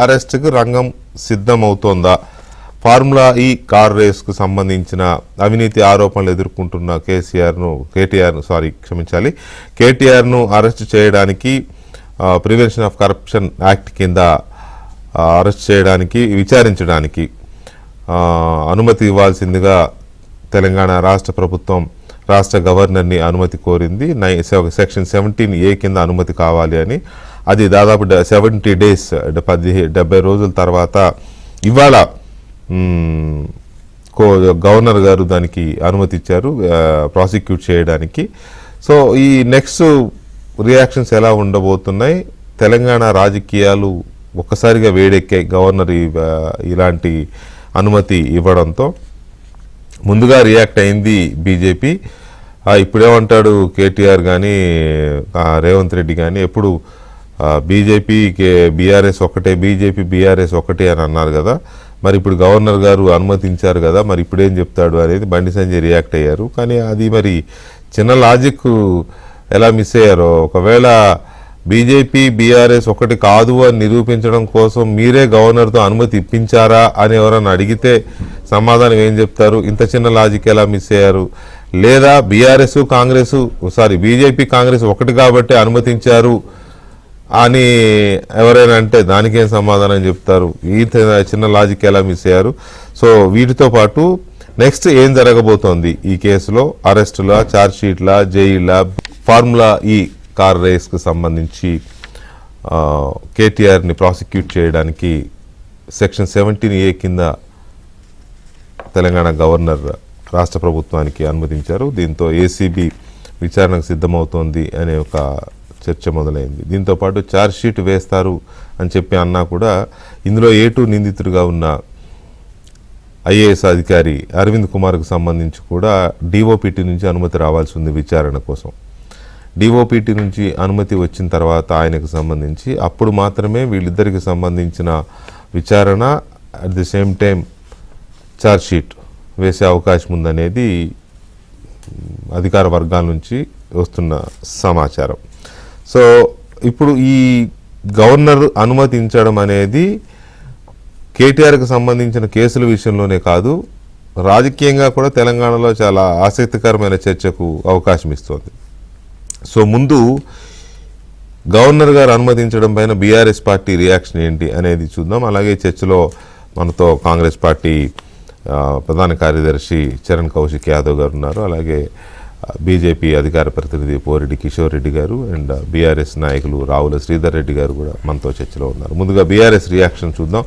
అరెస్టుకు రంగం సిద్ధమవుతోందా? ఫార్ములా ఈ కార్ రేస్కు సంబంధించిన అవినీతి ఆరోపణలు ఎదుర్కొంటున్న కేటీఆర్ను అరెస్టు చేయడానికి ప్రివెన్షన్ ఆఫ్ కరప్షన్ యాక్ట్ కింద అరెస్ట్ చేయడానికి విచారించడానికి అనుమతి ఇవ్వాల్సిందిగా తెలంగాణ రాష్ట్ర ప్రభుత్వం రాష్ట్ర గవర్నర్ని అనుమతి కోరింది. సెక్షన్ 17A కింద అనుమతి కావాలి అని. అది దాదాపు 70 days 70 రోజుల తర్వాత ఇవాళ గవర్నర్ గారు దానికి అనుమతి ఇచ్చారు ప్రాసిక్యూట్ చేయడానికి. సో ఈ నెక్స్ట్ రియాక్షన్స్ ఎలా ఉండబోతున్నాయి? తెలంగాణ రాజకీయాలు ఒక్కసారిగా వేడెక్కాయి గవర్నర్ ఇలాంటి అనుమతి ఇవ్వడంతో. ముందుగా రియాక్ట్ అయింది బీజేపీ. ఇప్పుడేమంటాడు కేటీఆర్ కానీ రేవంత్ రెడ్డి కానీ ఎప్పుడు బీజేపీ బీఆర్ఎస్ ఒకటే, బీజేపీ బీఆర్ఎస్ ఒకటే అని అన్నారు కదా. మరి ఇప్పుడు గవర్నర్ గారు అనుమతించారు కదా, మరి ఇప్పుడేం చెప్తాడు అనేది బండి సంజయ్ రియాక్ట్ అయ్యారు. కానీ అది మరి చిన్న లాజిక్ ఎలా మిస్ అయ్యారో. ఒకవేళ బీజేపీ బీఆర్ఎస్ ఒకటి కాదు అని నిరూపించడం కోసం మీరే గవర్నర్తో అనుమతి ఇప్పించారా అని ఎవరన్నా అడిగితే సమాధానం ఏం చెప్తారు? ఇంత చిన్న లాజిక్ ఎలా మిస్ అయ్యారు? లేదా బీజేపీ కాంగ్రెస్ ఒకటి కాబట్టి అనుమతించారు అని ఎవరైనా అంటే దానికేం సమాధానం చెప్తారు? ఈ చిన్న లాజిక్ ఎలా మిస్ అయ్యారు? సో వీటితో పాటు నెక్స్ట్ ఏం జరగబోతోంది ఈ కేసులో? అరెస్టుల, ఛార్జ్షీట్ల, జైళ్ళ, ఫార్ములా ఈ కార్ రేస్కు సంబంధించి కేటీఆర్ని ప్రాసిక్యూట్ చేయడానికి సెక్షన్ 17A కింద తెలంగాణ గవర్నర్ రాష్ట్ర ప్రభుత్వానికి అనుమతించారు. దీంతో ఏసీబీ విచారణకు సిద్ధమవుతోంది అనే ఒక చర్చ మొదలైంది. దీంతోపాటు ఛార్జ్షీట్ వేస్తారు అని చెప్పి అన్నా కూడా ఇందులో A2 నిందితుడిగా ఉన్న ఐఏఎస్ అధికారి అరవింద్ కుమార్కు సంబంధించి కూడా డిఓపిటి నుంచి అనుమతి రావాల్సి ఉంది విచారణ కోసం. డిఓపిటి నుంచి అనుమతి వచ్చిన తర్వాత ఆయనకు సంబంధించి అప్పుడు మాత్రమే వీళ్ళిద్దరికి సంబంధించిన విచారణ at the same time chargesheet వేసే అవకాశం ఉందనేది అధికార వర్గాల నుంచి వస్తున్న సమాచారం. సో ఇప్పుడు ఈ గవర్నర్ అనుమతించడం అనేది కేటీఆర్కి సంబంధించిన కేసుల విషయంలోనే కాదు, రాజకీయంగా కూడా తెలంగాణలో చాలా ఆసక్తికరమైన చర్చకు అవకాశం ఇస్తోంది. సో ముందు గవర్నర్ గారు అనుమతించడం పైన బీఆర్ఎస్ పార్టీ రియాక్షన్ ఏంటి అనేది చూద్దాం. అలాగే చర్చలో మనతో కాంగ్రెస్ పార్టీ ప్రధాన కార్యదర్శి చరణ్ కౌశిక్ యాదవ్ గారు ఉన్నారు. అలాగే బీజేపీ అధికార ప్రతినిధి పోరెడ్డి కిషోర్ రెడ్డి గారు అండ్ బీఆర్ఎస్ నాయకులు రావుల శ్రీధర్ రెడ్డి గారు కూడా మనతో చర్చలో ఉన్నారు. ముందుగా బీఆర్ఎస్ రియాక్షన్ చూద్దాం.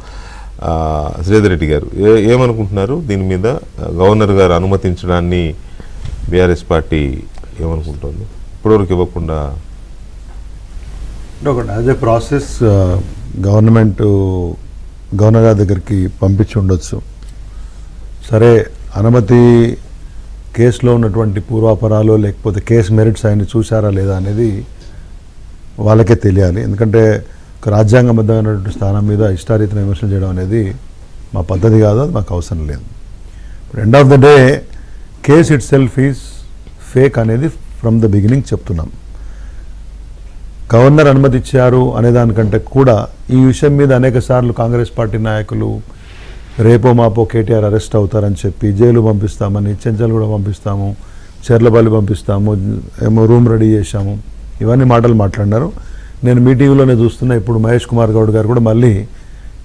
శ్రీధర్ రెడ్డి గారు ఏమనుకుంటున్నారు దీని మీద? గవర్నర్ గారు అనుమతించడాన్ని బీఆర్ఎస్ పార్టీ ఏమనుకుంటుంది? ఇప్పటివరకు ఇవ్వకుండా ఒకటి యాజ్ ఏ ప్రాసెస్ గవర్నర్ గారి దగ్గరికి పంపించి ఉండొచ్చు. సరే, అనుమతి కేసులో ఉన్నటువంటి పూర్వాపరాలు లేకపోతే కేసు మెరిట్స్ ఆయన చూసారా లేదా అనేది వాళ్ళకే తెలియాలి. ఎందుకంటే ఒక రాజ్యాంగబద్ధమైనటువంటి స్థానం మీద ఇష్టారీతిన విమర్శలు చేయడం అనేది మా పద్ధతి కాదు, అది మాకు అవసరం లేదు. End of the day case it self is fake అనేది ఫ్రమ్ ద బిగినింగ్ చెప్తున్నాం. గవర్నర్ అనుమతి ఇచ్చారు అనేదానికంటే కూడా ఈ విషయం మీద అనేక సార్లు కాంగ్రెస్ పార్టీ నాయకులు రేపో మాపో కేటీఆర్ అరెస్ట్ అవుతారని చెప్పి జైలు పంపిస్తామని, చెంచల్ కూడా పంపిస్తాము, చెర్లపల్లి పంపిస్తాము, ఏమో రూమ్ రెడీ చేశాము, ఇవన్నీ మాటలు మాట్లాడినారు. నేను మీ టీవీలోనే చూస్తున్నా, ఇప్పుడు మహేష్ కుమార్ గౌడ్ గారు కూడా మళ్ళీ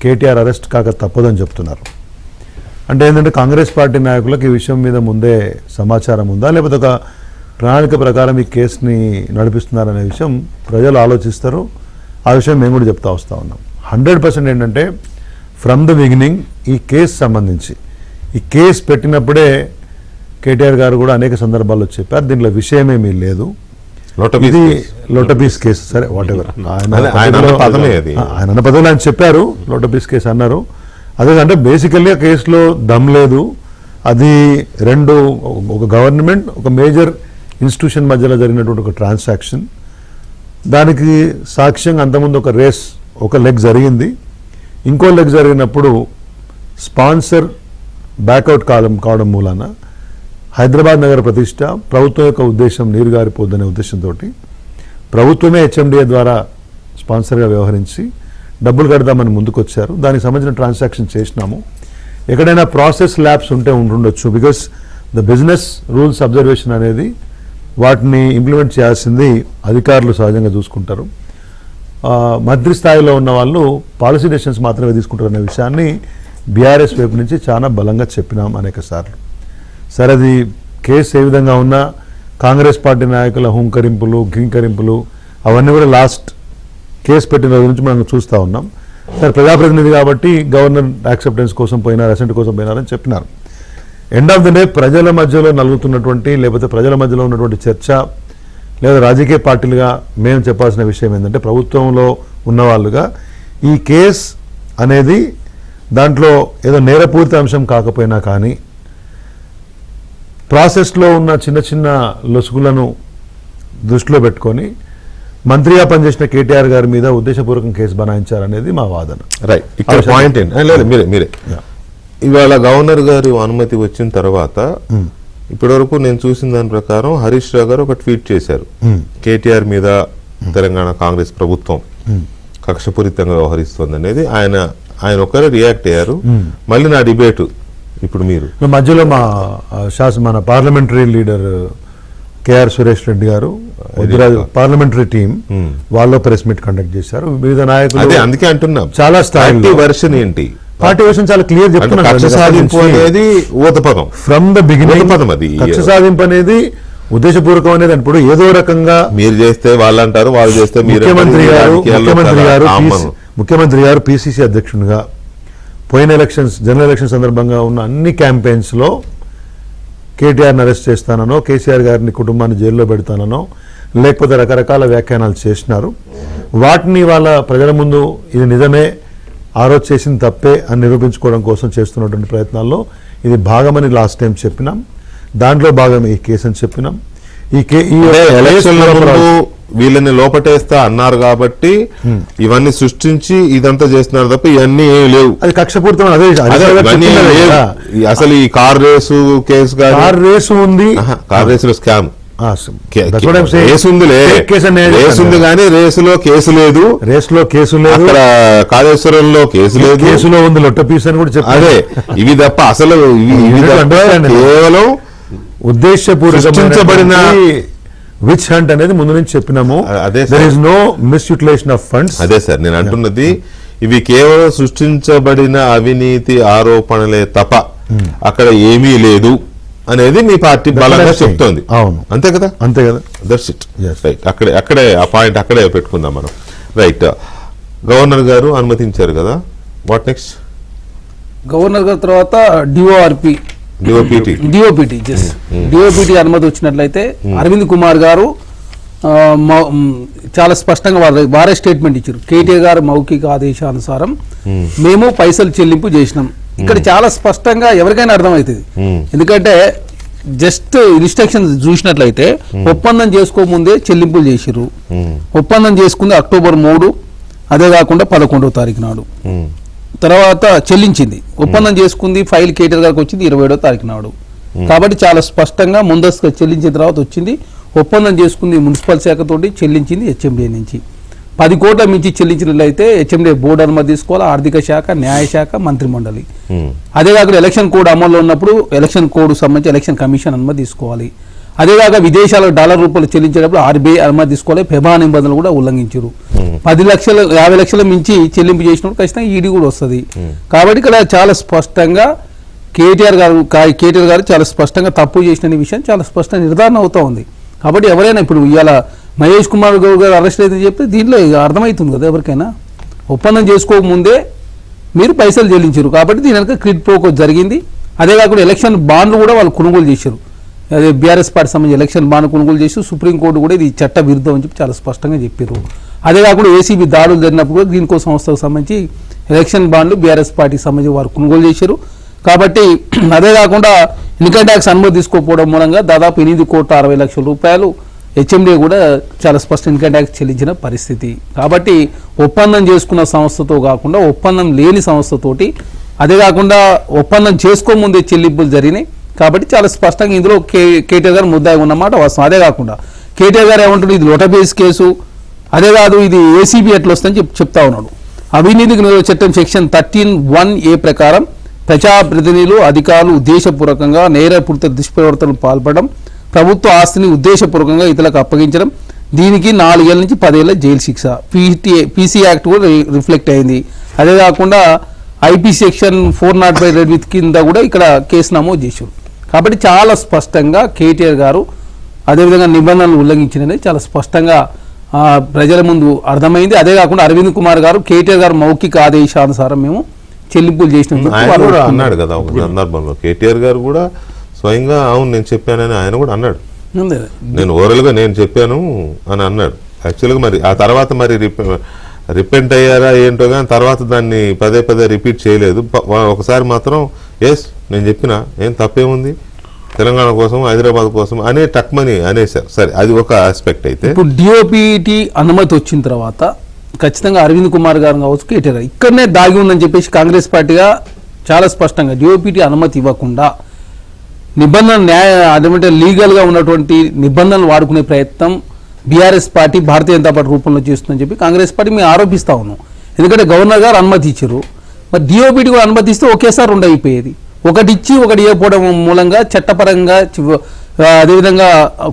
కేటీఆర్ అరెస్ట్ కాక తప్పదని చెప్తున్నారు. అంటే ఏంటంటే కాంగ్రెస్ పార్టీ నాయకులకు ఈ విషయం మీద ముందే సమాచారం ఉందా, లేకపోతే ఒక ప్రణాళిక ప్రకారం ఈ కేసుని నడిపిస్తున్నారనే విషయం ప్రజలు ఆలోచిస్తారు. ఆ విషయం మేము కూడా చెప్తా వస్తూ ఉన్నాం. 100% ఏంటంటే ఫ్రమ్ ద బిగినింగ్ ఈ కేసు సంబంధించి ఈ కేసు పెట్టినప్పుడే కేటీఆర్ గారు కూడా అనేక సందర్భాల్లో చెప్పారు దీంట్లో విషయమేమీ లేదు, ఇది లోటపీస్ కేసు. సరే, వాట్ ఎవర్, ఆయన అన్న పదవులు ఆయన చెప్పారు, లోటపీస్ కేసు అన్నారు. అదేంటే బేసికల్లీ ఆ కేసులో దమ్ లేదు. అది ఒక గవర్నమెంట్, ఒక మేజర్ ఇన్స్టిట్యూషన్ మధ్యలో జరిగినటువంటి ఒక ట్రాన్సాక్షన్. దానికి సాక్ష్యంగా అంతకుముందు ఒక రేస్, ఒక లెగ్ జరిగింది. ఇంకో లెగ్ జరిగినప్పుడు స్పాన్సర్ బ్యాక్అవుట్ కావడం మూలాన హైదరాబాద్ నగర ప్రతిష్ట ప్రభుత్వం యొక్క ఉద్దేశం నీరుగారిపోద్దనే ఉద్దేశంతో ప్రభుత్వమే హెచ్ఎండిఏ ద్వారా స్పాన్సర్గా వ్యవహరించి డబ్బులు కడదామని ముందుకు వచ్చారు. దానికి సంబంధించిన ట్రాన్సాక్షన్ చేసినాము. ఎక్కడైనా ప్రాసెస్ ల్యాబ్స్ ఉంటే ఉంటుండొచ్చు. Because the business rules observation అనేది వాటిని ఇంప్లిమెంట్ చేయాల్సింది అధికారులు సహజంగా చూసుకుంటారు. మంత్రి స్థాయిలో ఉన్న వాళ్ళు పాలసీ డెసిషన్స్ మాత్రమే తీసుకుంటారు అనే విషయాన్ని బీఆర్ఎస్ వైపు నుంచి చాలా బలంగా చెప్పినాం అనేక సార్లు. సరే, అది కేసు ఏ విధంగా ఉన్నా కాంగ్రెస్ పార్టీ నాయకుల హుంకరింపులు గింకరింపులు అవన్నీ కూడా లాస్ట్ కేసు పెట్టిన రోజు నుంచి మనం చూస్తూ ఉన్నాం. సరే, ప్రజాప్రతినిధి కాబట్టి గవర్నర్ యాక్సెప్టెన్స్ కోసం పోయినారు, అసెంట్ కోసం పోయినారని చెప్పినారు. ఎండ్ ఆఫ్ ది డే ప్రజల మధ్యలో నలుగుతున్నటువంటి లేకపోతే ప్రజల మధ్యలో ఉన్నటువంటి చర్చ లేదా రాజకీయ పార్టీలుగా మేము చెప్పాల్సిన విషయం ఏంటంటే, ప్రభుత్వంలో ఉన్నవాళ్ళుగా ఈ కేస్ అనేది దాంట్లో ఏదో నేరపూరిత అంశం కాకపోయినా కానీ ప్రాసెస్లో ఉన్న చిన్న చిన్న లొసుగులను దృష్టిలో పెట్టుకొని మంత్రిగా పనిచేసిన కేటీఆర్ గారి మీద ఉద్దేశపూర్వకం కేసు బనాయించారనేది మా వాదన. రైట్, ఇక్కడ పాయింట్ ఏంటి? లేదు, మీరే ఇవాళ గవర్నర్ గారి అనుమతి వచ్చిన తర్వాత ఇప్పటివరకు నేను చూసిన దాని ప్రకారం హరీష్ రావు గారు ఒక ట్వీట్ చేశారు. కేటీఆర్ మీద తెలంగాణ కాంగ్రెస్ ప్రభుత్వం కక్షపూరితంగా వ్యవహరిస్తుంది అనేది ఆయన ఒకరే రియాక్ట్ అయ్యారు. మళ్ళీ నా డిబేట్ ఇప్పుడు మీరు మధ్యలో మన parliamentary leader KR Suresh Reddy గారు పార్లమెంటరీ టీం వాళ్ళు ప్రెస్ మీట్ కండక్ట్ చేశారు. వివిధ నాయకులు అందుకే అంటున్నాం చాలా స్థాయి వర్షన్ ఏంటి, పార్టీ వర్షన్ చాలా క్లియర్ చెప్తున్నారు. కక్ష సాధింపు అనేది ఊతపదం ఫ్రమ్ ద బిగినింగ్. అది కక్ష సాధింపు అనేది ఉద్దేశపూర్వకం అనేది ఇప్పుడు ఏదో రకంగా మీరు చేస్తే వాళ్ళు అంటారు, వాళ్ళు చేస్తే ముఖ్యమంత్రి గారు పిసిసి అధ్యక్షునిగా పోయిన ఎలక్షన్స్ జనరల్ ఎలక్షన్ సందర్భంగా ఉన్న అన్ని క్యాంపెయిన్స్ లో కేటీఆర్ని అరెస్ట్ చేస్తానో, కేసీఆర్ గారిని కుటుంబాన్ని జైల్లో పెడతానో, లేకపోతే రకరకాల వ్యాఖ్యానాలు చేసినారు. వాటిని వాళ్ళ ప్రజల ముందు ఇది నిజమే, ఆ రోజు చేసింది తప్పే అని నిరూపించుకోవడం కోసం చేస్తున్నటువంటి ప్రయత్నాల్లో ఇది భాగమని లాస్ట్ టైం చెప్పినాం. దాంట్లో భాగం ఈ కేసు అని చెప్పినాం. ఎలక్షన్ వీళ్ళని లోపటేస్తా అన్నారు కాబట్టి ఇవన్నీ సృష్టించి ఇదంతా చేస్తున్నారు తప్ప ఇవన్నీ ఏమి లేవు. అది కక్షపూరితం. అసలు ఈ car race case car race ఉంది, కార్ రేసులో స్కామ్ ఉంది కానీ రేసులో కేసు లేదు. రేసులో కేసు లేదు, అక్కడ కాళేశ్వరంలో కేసు లేదు, కేసులో ఉంది లొట్ట పీస్ అని కూడా చెప్పారు. అదే ఇవి తప్ప అసలు కేవలం ఉద్దేశపూర్వకమైన విచ్ హంట్ అనేది ముందు నుంచి చెప్పినాము. There is no misutilisation of funds. అదే సార్ నేను అంటున్నది, ఇవి కేవలం సృష్టించబడిన అవినీతి ఆరోపణలే తప్ప అక్కడ ఏమీ లేదు అనేది మీ పార్టీ బలంగా చెప్తోంది. అవును, అంతే కదా? అంతే కదా. That's it. రైట్, అక్కడే ఆ పాయింట్ అక్కడే పెట్టుకుందాం మనం. రైట్, గవర్నర్ గారు అనుమతించారు కదా, వాట్ నెక్స్ట్? గవర్నర్ గారి తర్వాత డిఓపిటి అనుమతి వచ్చినట్లయితే అరవింద్ కుమార్ గారు చాలా స్పష్టంగా వారే స్టేట్మెంట్ ఇచ్చారు. కేటీఆర్ గారు మౌఖిక ఆదేశానుసారం మేము పైసలు చెల్లింపు చేసినాం. ఇక్కడ చాలా స్పష్టంగా ఎవరికైనా అర్థమవుతుంది. ఎందుకంటే జస్ట్ ఇన్స్ట్రక్షన్ చూసినట్లయితే ఒప్పందం చేసుకోముందే చెల్లింపులు చేసిర్రు. ఒప్పందం చేసుకుంది అక్టోబర్ 3, అదే కాకుండా 11వ తారీఖు నాడు. తర్వాత చెల్లించింది, ఒప్పందం చేసుకుంది, ఫైల్ కేటీఆర్ గారికి వచ్చింది 27వ తారీఖు నాడు. కాబట్టి చాలా స్పష్టంగా ముందస్తుగా చెల్లించిన తర్వాత వచ్చింది. ఒప్పందం చేసుకుంది మున్సిపల్ శాఖతోటి, చెల్లించింది హెచ్ఎండిఏ నుంచి. 10 కోట్ల మించి చెల్లించినట్లయితే హెచ్ఎండిఏ బోర్డు అనుమతి తీసుకోవాలి, ఆర్థిక శాఖ, న్యాయశాఖ, మంత్రి మండలి. అదే కాకుండా ఎలక్షన్ కోడ్ అమల్లో ఉన్నప్పుడు ఎలక్షన్ కోడ్ సంబంధించి ఎలక్షన్ కమిషన్ అనుమతి తీసుకోవాలి. అదేగాక విదేశాలకు డాలర్ రూపాయలు చెల్లించేటప్పుడు ఆర్బీఐ అనుమతి తీసుకోవాలి. ఫెబా నిబంధనలు కూడా ఉల్లంఘించారు. 10 లక్షలు 50 లక్షల మించి చెల్లింపు చేసినప్పుడు ఖచ్చితంగా ఈడీ కూడా వస్తుంది. కాబట్టి ఇక్కడ చాలా స్పష్టంగా కేటీఆర్ గారు చాలా స్పష్టంగా తప్పు చేసిన విషయం చాలా స్పష్టంగా నిర్ధారణ అవుతా ఉంది. కాబట్టి ఎవరైనా ఇప్పుడు ఇవాళ మహేష్ కుమార్ గౌడ్ గారు అరెస్ట్ అయితే చెప్తే దీంట్లో అర్థమవుతుంది కదా ఎవరికైనా, ఒప్పందం చేసుకోకముందే మీరు పైసలు చెల్లించారు కాబట్టి దీని వెనక క్రిట్ ప్రోకో జరిగింది. అదే కాకుండా ఎలక్షన్ బాండ్లు కూడా వాళ్ళు కొనుగోలు చేశారు. అదే బీఆర్ఎస్ పార్టీ సంబంధించి ఎలక్షన్ బాండ్ కొనుగోలు చేసి సుప్రీంకోర్టు కూడా ఇది చట్ట విరుద్ధం అని చెప్పి చాలా స్పష్టంగా చెప్పారు. అదే కాకుండా ఏసీబీ దాడులు జరిగినప్పుడు కూడా గ్రీన్కో సంస్థకు సంబంధించి ఎలక్షన్ బాండ్లు బీఆర్ఎస్ పార్టీకి సంబంధించి వారు కొనుగోలు చేశారు. కాబట్టి అదే కాకుండా ఇన్కమ్ ట్యాక్స్ అనుమతి తీసుకోకపోవడం మూలంగా దాదాపు 8,60,00,000 రూపాయలు హెచ్ఎండిఏ కూడా చాలా స్పష్ట ఇన్కమ్ ట్యాక్స్ చెల్లించిన పరిస్థితి. కాబట్టి ఒప్పందం చేసుకున్న సంస్థతో కాకుండా ఒప్పందం లేని సంస్థతోటి, అదే కాకుండా ఒప్పందం చేసుకోముందే చెల్లింపులు జరిగినాయి. కాబట్టి చాలా స్పష్టంగా ఇందులో కేటీఆర్ గారు ముద్దాయి ఉన్నమాట వాస్తవం. అదే కాకుండా కేటీఆర్ గారు ఏమంటారు, ఇది లోటబేస్ కేసు, అదే కాదు ఇది ఏసీబీ ఎట్లా వస్తుందని చెప్తా ఉన్నాడు. అవినీతికి నిరోధక చట్టం సెక్షన్ 13(1)(a) ప్రకారం ప్రజాప్రతినిధులు అధికారులు ఉద్దేశపూర్వకంగా నేరపూరిత దుష్ప్రవర్తనకు పాల్పడడం, ప్రభుత్వ ఆస్తిని ఉద్దేశపూర్వకంగా ఇతరులకు అప్పగించడం, దీనికి 4 ఏళ్ల నుంచి 10 ఏళ్ల జైలు శిక్ష. పీసీ యాక్ట్ కూడా రిఫ్లెక్ట్ అయింది. అదే కాకుండా ఐపీ సెక్షన్ 405 కింద కూడా ఇక్కడ కేసు నమోదు చేశారు. కాబట్టి చాలా స్పష్టంగా కేటీఆర్ గారు అదేవిధంగా నిబంధనలు ఉల్లంఘించినది చాలా స్పష్టంగా ప్రజల ముందు అర్థమైంది. అదే కాకుండా అరవింద్ కుమార్ గారు కేటీఆర్ గారు మౌఖిక ఆదేశానుసారం మేము చెల్లింపులు చేసినాం కూడా అన్నాడు కదా ఒక సందర్భంలో. కేటీఆర్ గారు కూడా స్వయంగా అవును నేను చెప్పానని ఆయన కూడా అన్నాడు. నేను ఓవరాల్గా నేను చెప్పాను అని అన్నాడు. యాక్చువల్గా మరి ఆ తర్వాత మరి రిపెంట్ అయ్యారా ఏంటో కానీ తర్వాత దాన్ని పదే పదే రిపీట్ చేయలేదు. ఒకసారి మాత్రం ఎస్ నేను చెప్పిన ఏం తప్పేముంది, తెలంగాణ కోసం హైదరాబాద్ కోసం అనే టక్మని అనేసారు. సరే అది ఒక ఆస్పెక్ట్. అయితే ఇప్పుడు డిఓపిటి అనుమతి వచ్చిన తర్వాత ఖచ్చితంగా అరవింద్ కుమార్ గారు కావచ్చు కేటీఆర్ గారు ఇక్కడనే దాగి ఉందని చెప్పేసి కాంగ్రెస్ పార్టీగా చాలా స్పష్టంగా డిఓపిటి అనుమతి ఇవ్వకుండా నిబంధన అదేమంటే లీగల్గా ఉన్నటువంటి నిబంధనలు వాడుకునే ప్రయత్నం BRS party Bharatiya Janata party రూపంలో చేస్తుందని చెప్పి కాంగ్రెస్ పార్టీ మేము ఆరోపిస్తా ఉన్నాం. ఎందుకంటే గవర్నర్ గారు అనుమతి ఇచ్చారు, మరి డిఓపిటి కూడా అనుమతి ఇస్తే ఒకేసారి 2 అయిపోయేది. ఒకటి ఇచ్చి ఒకటి ఇవ్వకపోవడం మూలంగా చట్టపరంగా అదేవిధంగా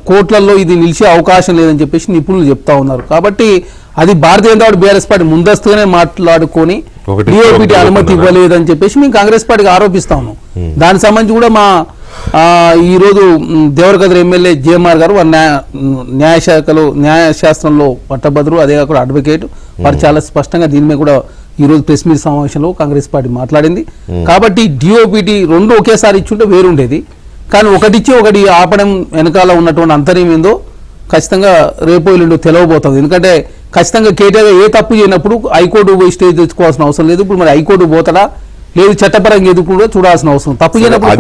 కోర్టులలో ఇది నిలిచే అవకాశం లేదని చెప్పేసి నిపుణులు చెప్తా ఉన్నారు. కాబట్టి అది Bharatiya Janata party BRS party ముందస్తుగానే మాట్లాడుకొని డిఓపిటి అనుమతి ఇవ్వలేదని చెప్పేసి మేము కాంగ్రెస్ పార్టీకి ఆరోపిస్తా ఉన్నాం. దానికి సంబంధించి కూడా మా ఈరోజు దేవరకద్ర ఎమ్మెల్యే జేఎంఆర్ గారు న్యాయశాస్త్రంలో పట్టభద్రులు, అదే కాకుండా అడ్వకేట్, వారు చాలా స్పష్టంగా దీని మీద కూడా ఈరోజు ప్రెస్ మీట్ సమావేశంలో కాంగ్రెస్ పార్టీ మాట్లాడింది. కాబట్టి డిఓపిటి 2 ఒకేసారి ఇచ్చుంటే వేరుండేది. కానీ ఒకటి ఇచ్చి ఒకటి ఆపడం వెనకాల ఉన్నటువంటి అంతర్యం ఏందో ఖచ్చితంగా రేపు ఎల్లుండో తెలవబోతుంది. ఎందుకంటే ఖచ్చితంగా కేటీఆర్ ఏ తప్పు చేయనప్పుడు హైకోర్టు పోయి స్టే తెచ్చుకోవాల్సిన అవసరం లేదు. ఇప్పుడు మరి హైకోర్టు పోతాడా లేదు చట్టపరంగా ఎదురు కూడా చూడాల్సిన అవసరం, తప్పు చేయనప్పుడు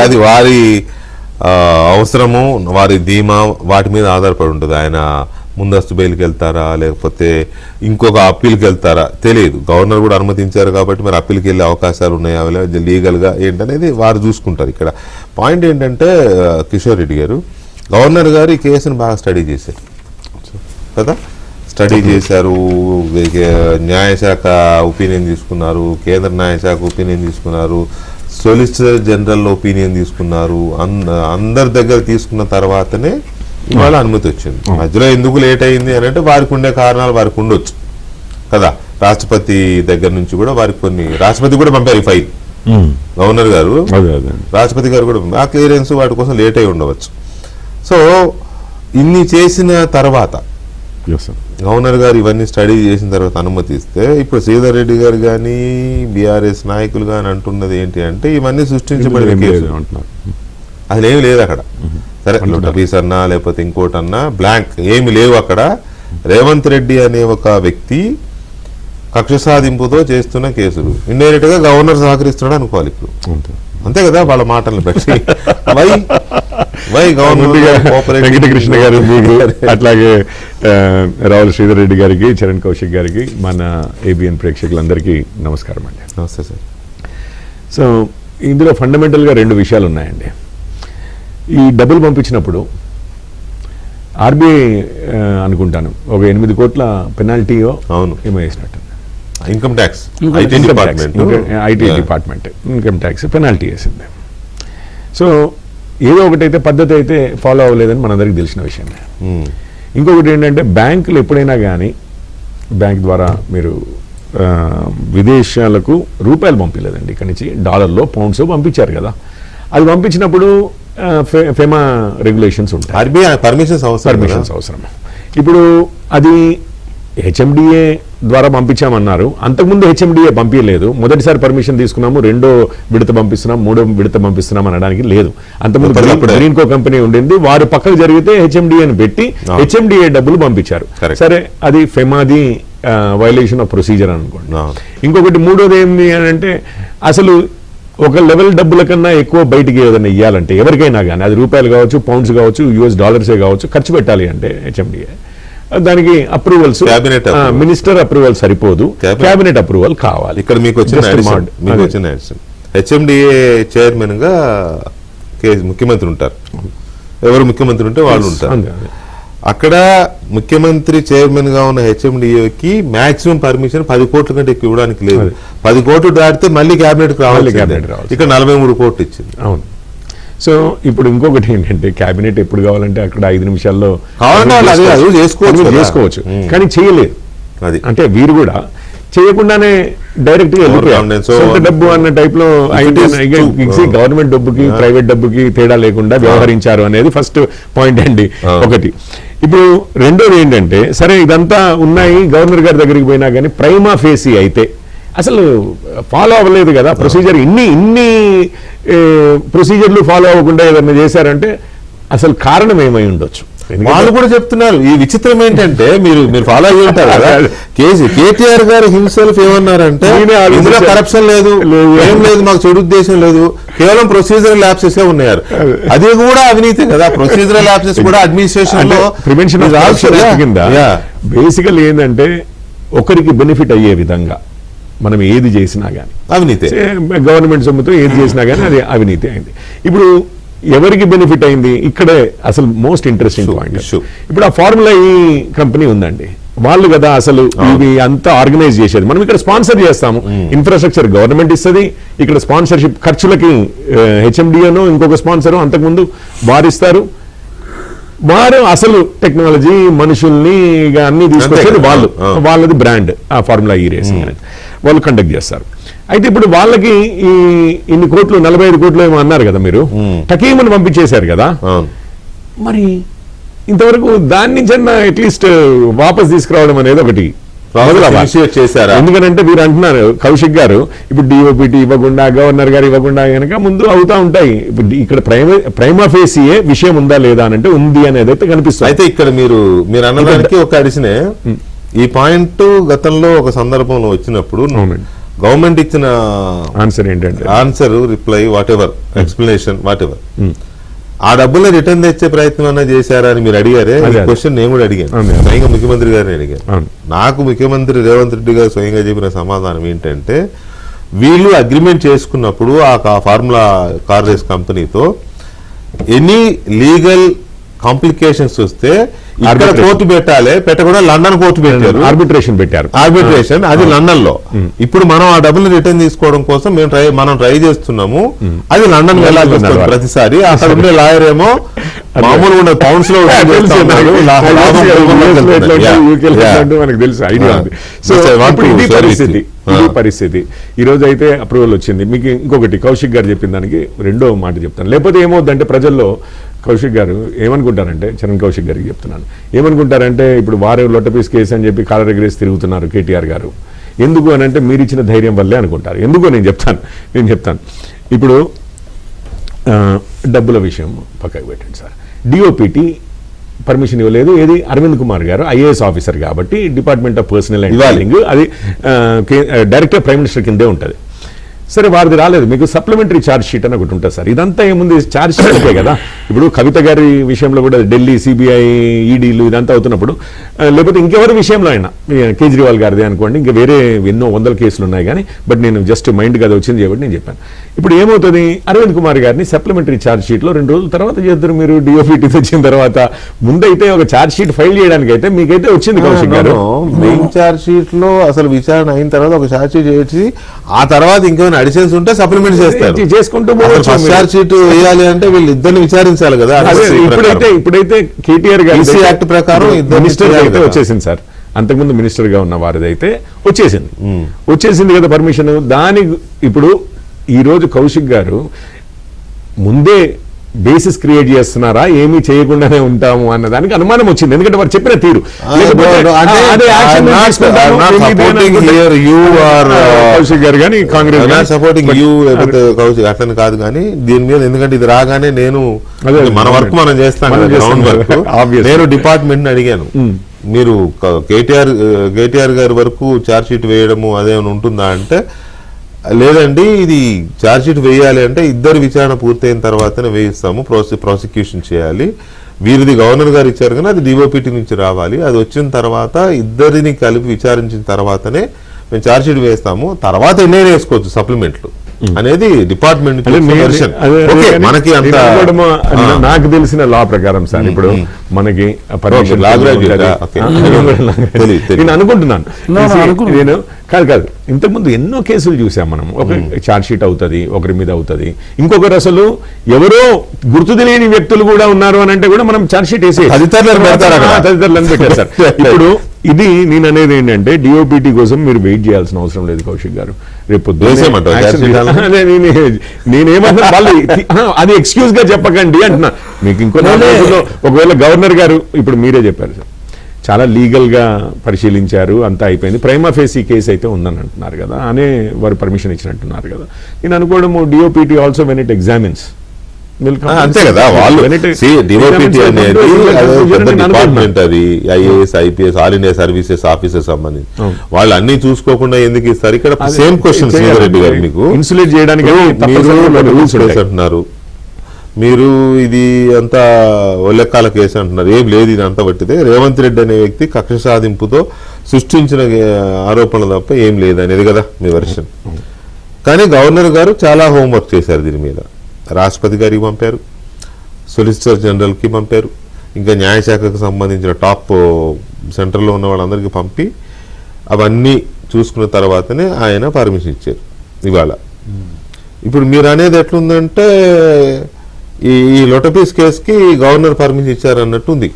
అది వారి అవసరము వారి ధీమా వాటి మీద ఆధారపడి ఉంటుంది. ఆయన ముందస్తు బెయిల్కి వెళ్తారా లేకపోతే ఇంకొక అప్పీల్కి వెళ్తారా తెలియదు. గవర్నర్ కూడా అనుమతించారు కాబట్టి మరి అప్పీల్కి వెళ్ళే అవకాశాలు ఉన్నాయా లీగల్గా ఏంటనేది వారు చూసుకుంటారు. ఇక్కడ పాయింట్ ఏంటంటే కిషోర్ రెడ్డి గారు గవర్నర్ గారు ఈ కేసును బాగా స్టడీ చేశారు కదా, స్టడీ చేశారు, న్యాయశాఖ ఒపీనియన్ తీసుకున్నారు, కేంద్ర న్యాయశాఖ ఒపీనియన్ తీసుకున్నారు, సొలిసిటర్ జనరల్ ఒపీనియన్ తీసుకున్నారు. అందరి దగ్గర తీసుకున్న తర్వాతనే ఇవాళ అనుమతి వచ్చింది. మధ్యలో ఎందుకు లేట్ అయింది అని అంటే వారికి ఉండే కారణాలు వారికి ఉండొచ్చు కదా. రాష్ట్రపతి దగ్గర నుంచి కూడా వారికి కొన్ని రాష్ట్రపతి కూడా పంపారు ఫైల్, గవర్నర్ గారు రాష్ట్రపతి గారు కూడా ఆ క్లియరెన్స్ వాటి కోసం లేట్ అయి ఉండవచ్చు. సో ఇన్ని చేసిన తర్వాత గవర్నర్ గారు ఇవన్నీ స్టడీ చేసిన తర్వాత అనుమతి ఇస్తే ఇప్పుడు శ్రీధర్ రెడ్డి గారు కానీ బీఆర్ఎస్ నాయకులు కానీ అంటున్నది ఏంటి అంటే ఇవన్నీ సృష్టించబడిన కేసు అంటున్నారు. అసలు ఏమి లేదు అక్కడ. సరే నోటీస్ అన్నా లేకపోతే ఇంకోటన్నా బ్లాంక్ ఏమి లేవు అక్కడ. రేవంత్ రెడ్డి అనే ఒక వ్యక్తి కక్ష సాధింపుతో చేస్తున్న కేసులు ఇండైరెక్ట్ గా గవర్నర్ సహకరిస్తున్నాడు అనుకోవాలి ఇప్పుడు, అంతే కదా వాళ్ళ మాటలను బట్టి. వై గవర్నర్ వెంకటకృష్ణ గారు మీకు అట్లాగే రావుల శ్రీధర్ రెడ్డి గారికి చరణ్ కౌశిక్ గారికి మన ఏబిఎన్ ప్రేక్షకులందరికీ నమస్కారం అండి. నమస్తే సార్. సో ఇందులో ఫండమెంటల్గా 2 విషయాలు ఉన్నాయండి. ఈ డబ్బులు పంపించినప్పుడు ఆర్బీఐ అనుకుంటాను ఒక 8 కోట్ల పెనాల్టీయో ఏమో వేసినట్టు, income tax IT department income tax penalty వేసింది. సో ఏదో ఒకటైతే పద్ధతి అయితే ఫాలో అవ్వలేదని మనందరికీ తెలిసిన విషయమే. ఇంకొకటి ఏంటంటే బ్యాంకులు ఎప్పుడైనా కానీ బ్యాంక్ ద్వారా మీరు విదేశాలకు రూపాయలు పంపించలేదండి, ఇక్కడి నుంచి డాలర్లో పౌండ్స్ పంపించారు కదా. అది పంపించినప్పుడు ఫెమా రెగ్యులేషన్స్ ఉంటాయి, ఆర్బీఐ పర్మిషన్స్ అవసరం. ఇప్పుడు అది హెచ్ఎండిఏ ద్వారా పంపించామన్నారు, అంతకుముందు హెచ్ఎండిఏ పంపించలేదు. మొదటిసారి పర్మిషన్ తీసుకున్నాము, 2వ విడత పంపిస్తున్నాం, 3వ విడత పంపిస్తున్నాం అనడానికి లేదు. అంతకుముందు గ్రీన్కో కంపెనీ ఉండింది, వారు పక్కకు జరిగితే హెచ్ఎండిఏని పెట్టి హెచ్ఎండిఏ డబ్బులు పంపించారు. సరే అది ఫెమాది వైలేషన్ ఆఫ్ ప్రొసీజర్ అనుకోండి. ఇంకొకటి 3వది ఏంటి అని అంటే అసలు ఒక లెవెల్ డబ్బుల కన్నా ఎక్కువ బయటికి ఏదైనా ఇవ్వాలంటే ఎవరికైనా కానీ అది రూపాయలు కావచ్చు, పౌండ్స్ కావచ్చు, US డాలర్సే కావచ్చు, ఖర్చు పెట్టాలి అంటే హెచ్ఎండిఏ దానికి అప్రూవల్స్ మినిస్టర్ అప్రూవల్ సరిపోదు, క్యాబినెట్ అప్రూవల్ కావాలి. ఇక్కడ మీకు వచ్చిన హెచ్ఎండిఏ చైర్మన్ గా ముఖ్యమంత్రి ఉంటారు, ఎవరు ముఖ్యమంత్రి ఉంటే వాళ్ళు ఉంటారు. అక్కడ ముఖ్యమంత్రి చైర్మన్ గా ఉన్న హెచ్ఎండిఏకి మాక్సిమం పర్మిషన్ 10 కోట్ల కంటే ఎక్కువ ఇవ్వడానికి లేదు. 10 కోట్లు దాటితే మళ్ళీ క్యాబినెట్ రావాలి. ఇక్కడ 43 కోట్లు ఇచ్చింది. అవును. సో ఇప్పుడు ఇంకొకటి ఏంటంటే క్యాబినెట్ ఎప్పుడు కావాలంటే అక్కడ 5 నిమిషాల్లో చేసుకోవచ్చు, కానీ చేయలేదు. అది అంటే వీరు కూడా చేయకుండానే డైరెక్ట్ గా వెళ్ళిపోయారు. సొంత డబ్బు అన్న టైప్ లో గవర్నమెంట్ డబ్బుకి ప్రైవేట్ డబ్బుకి తేడా లేకుండా వ్యవహరించారు అనేది ఫస్ట్ పాయింట్ అండి. ఒకటి. ఇప్పుడు రెండోది ఏంటంటే సరే ఇదంతా ఉన్నాయి, గవర్నర్ గారి దగ్గరికి పోయినా కానీ ప్రైమా ఫేసీ అయితే అసలు ఫాలో అవ్వలేదు కదా ప్రొసీజర్. ఇన్ని ప్రొసీజర్లు ఫాలో అవ్వకుండా ఏదైనా చేశారంటే అసలు కారణం ఏమై ఉండొచ్చు. వాళ్ళు కూడా చెప్తున్నారు. ఈ విచిత్రం ఏంటంటే మీరు ఫాలో అయ్యి ఉంటారు కదా, కేటీఆర్ గారు హిమ్సెల్ఫ్ ఏమన్నారంటే ఇందులో కరప్షన్ లేదు, ఏం లేదు, మాకు చెడు ఉద్దేశం లేదు, కేవలం ప్రొసీజరల్ ల్యాప్సెస్ ఉన్నారు. అది కూడా అవినీతి కదా. ప్రొసీజరల్ ల్యాప్సెస్ కూడా అడ్మినిస్ట్రేషన్ లో ప్రివెన్షన్ కింద బేసికల్ ఏంటంటే ఒకరికి బెనిఫిట్ అయ్యే విధంగా మనం ఏది చేసినా కానీ అవినీతి, గవర్నమెంట్ సొమ్ముతో ఏది చేసినా కానీ అది అవినీతి అయింది. ఇప్పుడు ఎవరికి బెనిఫిట్ అయింది ఇక్కడే అసలు మోస్ట్ ఇంట్రెస్టింగ్ పాయింట్. ఇప్పుడు ఆ ఫార్ములా ఈ కంపెనీ ఉందండి, వాళ్ళు కదా అసలు ఇవి అంతా ఆర్గనైజ్ చేసేది. మనం ఇక్కడ స్పాన్సర్ చేస్తాము, ఇన్ఫ్రాస్ట్రక్చర్ గవర్నమెంట్ ఇస్తుంది, ఇక్కడ స్పాన్సర్షిప్ ఖర్చులకి హెచ్ఎండిఏనో ఇంకొక స్పాన్సర్ అంతకుముందు వారిస్తారు. వారు అసలు టెక్నాలజీ మనుషుల్ని అన్ని తీసుకొచ్చేది వాళ్ళు, వాళ్ళది బ్రాండ్ ఆ ఫార్ములా ఈ రేసింగ్ అనేది వాళ్ళు కండక్ట్ చేస్తారు. అయితే ఇప్పుడు వాళ్ళకి ఈ ఇన్ని కోట్లు 45 కోట్లు ఏమో అన్నారు కదా మీరు, టకీమని పంపించేశారు కదా. మరి ఇంతవరకు దాని నుంచి అట్లీస్ట్ వాపస్ తీసుకురావడం అనేది ఒకటి చేశారా? ఎందుకంటే మీరు అంటున్నారు కౌశిక్ గారు ఇప్పుడు డిఓపిటి ఇవ్వకుండా గవర్నర్ గారు ఇవ్వకుండా కనుక ముందు అవుతా ఉంటాయి. ఇప్పుడు ఇక్కడ ప్రైమా ఫేసీయే విషయం ఉందా లేదా అని అంటే ఉంది అనేది అయితే కనిపిస్తుంది. అయితే ఇక్కడ మీరు అన్నదానికి ఒక అడిషనే ఈ పాయింట్ గతంలో ఒక సందర్భంలో వచ్చినప్పుడు గవర్నమెంట్ ఇచ్చిన ఆన్సర్ ఏంటంటే reply what ever explanation what ever ఆ డబ్బులు రిటర్న్ తెచ్చే ప్రయత్నం అన్నా చేశారా అని మీరు అడిగారే. క్వశ్చన్ నేను కూడా అడిగాను, స్వయంగా ముఖ్యమంత్రి గారిని అడిగాను. నాకు ముఖ్యమంత్రి రేవంత్ రెడ్డి గారు స్వయంగా చెప్పిన సమాధానం ఏంటంటే వీళ్ళు అగ్రిమెంట్ చేసుకున్నప్పుడు ఆ ఫార్ములా కార్ రేస్ కంపెనీతో ఎనీ లీగల్ కాంప్లికేషన్స్ వస్తే ఇక్కడ కోర్టు పెట్టాలి, పెట్టకుండా లండన్ కోర్టు పెట్టారు, ఆర్బిట్రేషన్ అది లండన్ లో. ఇప్పుడు మనం ఆ డబ్బులు రిటర్న్ తీసుకోవడం కోసం మనం ట్రై చేస్తున్నాము, అది లండన్ వెళ్ళాల్సి వస్తుంది ప్రతిసారి. అక్కడ ఉండే లాయర్ ఏమో మామూలుగా పౌండ్స్ లో పరిస్థితి. ఈ రోజు అయితే అప్రూవల్ వచ్చింది. మీకు ఇంకొకటి కౌశిక్ గారు చెప్పిన దానికి రెండో మాట చెప్తాను. లేకపోతే ఏమవుద్దంటే ప్రజల్లో కౌశిక్ గారు ఏమనుకుంటారంటే, చరణ్ కౌశిక్ గారికి చెప్తున్నాను, ఏమనుకుంటారంటే ఇప్పుడు వారే లొట్టపీస్ కేసు అని చెప్పి కాలర్ ఎగరేసి తిరుగుతున్నారు కేటీఆర్ గారు. ఎందుకు అని అంటే మీరు ఇచ్చిన ధైర్యం వల్లే అనుకుంటారు. ఎందుకో నేను చెప్తాను. ఇప్పుడు డబ్బుల విషయం పక్కకు పెట్టండి సార్. డిఓపిటి పర్మిషన్ ఇవ్వలేదు. ఏది అరవింద్ కుమార్ గారు ఐఏఎస్ ఆఫీసర్ కాబట్టి డిపార్ట్మెంట్ ఆఫ్ పర్సనల్ అండ్ వాలింగ్ అది డైరెక్టర్ ప్రైమ్ మినిస్టర్ కిందే ఉంటుంది. సరే వారిది రాలేదు, మీకు సప్లిమెంటరీ ఛార్జ్ షీట్ అని ఒకటి ఉంటుంది సార్. ఇదంతా ఏముంది ఛార్జ్ షీట్ కదా. ఇప్పుడు కవిత గారి విషయంలో కూడా ఢిల్లీ సిబిఐ ఈడీలు ఇదంతా అవుతున్నప్పుడు, లేకపోతే ఇంకెవరి విషయంలో అయినా కేజ్రీవాల్ గారిది అనుకోండి, ఇంకా వేరే ఎన్నో 100 కేసులు ఉన్నాయి కానీ బట్ నేను జస్ట్ మైండ్కి అది వచ్చింది కాబట్టి నేను చెప్పాను. ఇప్పుడు ఏమవుతుంది, అరవింద్ కుమార్ గారిని సప్లిమెంటరీ ఛార్జ్ షీట్లో 2 రోజుల తర్వాత చేద్దరు మీరు డిఓపిటీ వచ్చిన తర్వాత. ముందైతే ఒక ఛార్జ్ షీట్ ఫైల్ చేయడానికి అయితే మీకైతే వచ్చింది కౌశిక్ గారు. మెయిన్ ఛార్జ్ షీట్ లో అసలు విచారణ అయిన తర్వాత ఒక ఛార్జ్ షీట్ చేసి ఆ తర్వాత ఇంకేమైనా అడిషన్స్ ఉంటే సప్లిమెంట్ చేస్తారు, చేసుకుంటూ ఛార్జ్ షీట్ వేయాలి అంటే వీళ్ళు ఇద్దరిని విచారించాలి కదా. ఇప్పుడైతే కేటీఆర్ గారి యాక్ట్ ప్రకారం మినిస్టర్ అయితే వచ్చేసింది సార్. అంతకుముందు మినిస్టర్ గా ఉన్న వారిది అయితే వచ్చేసింది కదా పర్మిషన్. దానికి ఇప్పుడు ఈ రోజు కౌశిక్ గారు ముందే బేసిస్ క్రియేట్ చేస్తున్నారా, ఏమీ చేయకుండానే ఉంటాము అన్న దానికి అనుమానం వచ్చింది. ఎందుకంటే వారు చెప్పిన తీరు కౌశిక్ గారు కానీ కాంగ్రెస్ సపోర్టింగ్ యూ కౌశిక్ అట్లని కాదు కానీ దీని మీద, ఎందుకంటే ఇది రాగానే నేను మన వర్క్ మనం చేస్తాం గ్రౌండ్ వర్క్. నేను డిపార్ట్మెంట్ ని అడిగాను, మీరు కేటీఆర్ గారి వరకు ఛార్జ్ షీట్ వేయడము అదేమైనా ఉంటుందా అంటే లేదండి, ఇది ఛార్జ్ షీట్ వేయాలి అంటే ఇద్దరు విచారణ పూర్తయిన తర్వాతనే వేయిస్తాము, ప్రాసిక్యూషన్ చేయాలి. వీరిది గవర్నర్ గారు ఇచ్చారు కానీ అది డిఓపిటి నుంచి రావాలి, అది వచ్చిన తర్వాత ఇద్దరిని కలిపి విచారించిన తర్వాతనే మేము ఛార్జ్ షీట్ వేస్తాము, తర్వాత ఎన్నైనా వేసుకోవచ్చు సప్లిమెంట్లు. అనేది డిపార్ట్మెంట్ అంటే మనకి అంత నాకు తెలిసిన లా ప్రకారం సార్ ఇప్పుడు మనకి నేను అనుకుంటున్నాను నేను కాదు ఇంతకుముందు ఎన్నో కేసులు చూసాం మనం. ఒక ఛార్జ్ షీట్ అవుతుంది, ఒకరి మీద అవుతుంది, ఇంకొకరు అసలు ఎవరో గుర్తు తెలియని వ్యక్తులు కూడా ఉన్నారు అని అంటే కూడా మనం ఛార్జ్ షీట్ వేసి తదితరులను పెట్టారు సార్. ఇప్పుడు ఇది నేను అనేది ఏంటంటే డిఓపిటి కోసం మీరు వెయిట్ చేయాల్సిన అవసరం లేదు కౌశిక్ గారు. రేపు నేనేమన్నా వాళ్ళు అది ఎక్స్క్యూజ్ గా చెప్పకండి అంటున్నా. మీకు ఇంకో ఒకవేళ గవర్నర్ గారు ఇప్పుడు మీరే చెప్పారు సార్, చాలా లీగల్ గా పరిశీలించారు, అంతా అయిపోయింది, ప్రైమా ఫేసీ కేసు అయితే ఉందని అంటున్నారు కదా, అనే వారు పర్మిషన్ ఇచ్చినట్టున్నారు కదా. నేను అనుకోవడం DoPT also when it examines అంతే కదా. వాళ్ళు డిఓపిటి అనేది డిపార్ట్మెంట్, అది IAS IPS all India services officer సంబంధించి వాళ్ళు అన్ని చూసుకోకుండా ఎందుకు ఇస్తారు? ఇక్కడ సేమ్ క్వశ్చన్ రెడ్డి గారు మీకు ఇన్సులేట్ చేయడానికి అంటున్నారు మీరు, ఇది అంతా ఒల్లెక్కాల కేసు అంటున్నారు. ఏం లేదు, ఇది అంతా పట్టితే రేవంత్ రెడ్డి అనే వ్యక్తి కక్ష సాధింపుతో సృష్టించిన ఆరోపణలు తప్ప ఏం లేదు అనేది కదా మీ వెర్షన్. కానీ గవర్నర్ గారు చాలా హోంవర్క్ చేశారు దీని మీద. రాష్ట్రపతి గారికి పంపారు, సొలిసిటర్ జనరల్కి పంపారు, ఇంకా న్యాయశాఖకు సంబంధించిన టాప్ సెంటర్లో ఉన్న వాళ్ళందరికీ పంపి అవన్నీ చూసుకున్న తర్వాతనే ఆయన పర్మిషన్ ఇచ్చారు ఇవాళ. ఇప్పుడు మీరు అనేది ఎట్లుందంటే ఈ లొటపీస్ కేసుకి గవర్నర్ పర్మిషన్ ఇచ్చారన్నట్టు ఉంది.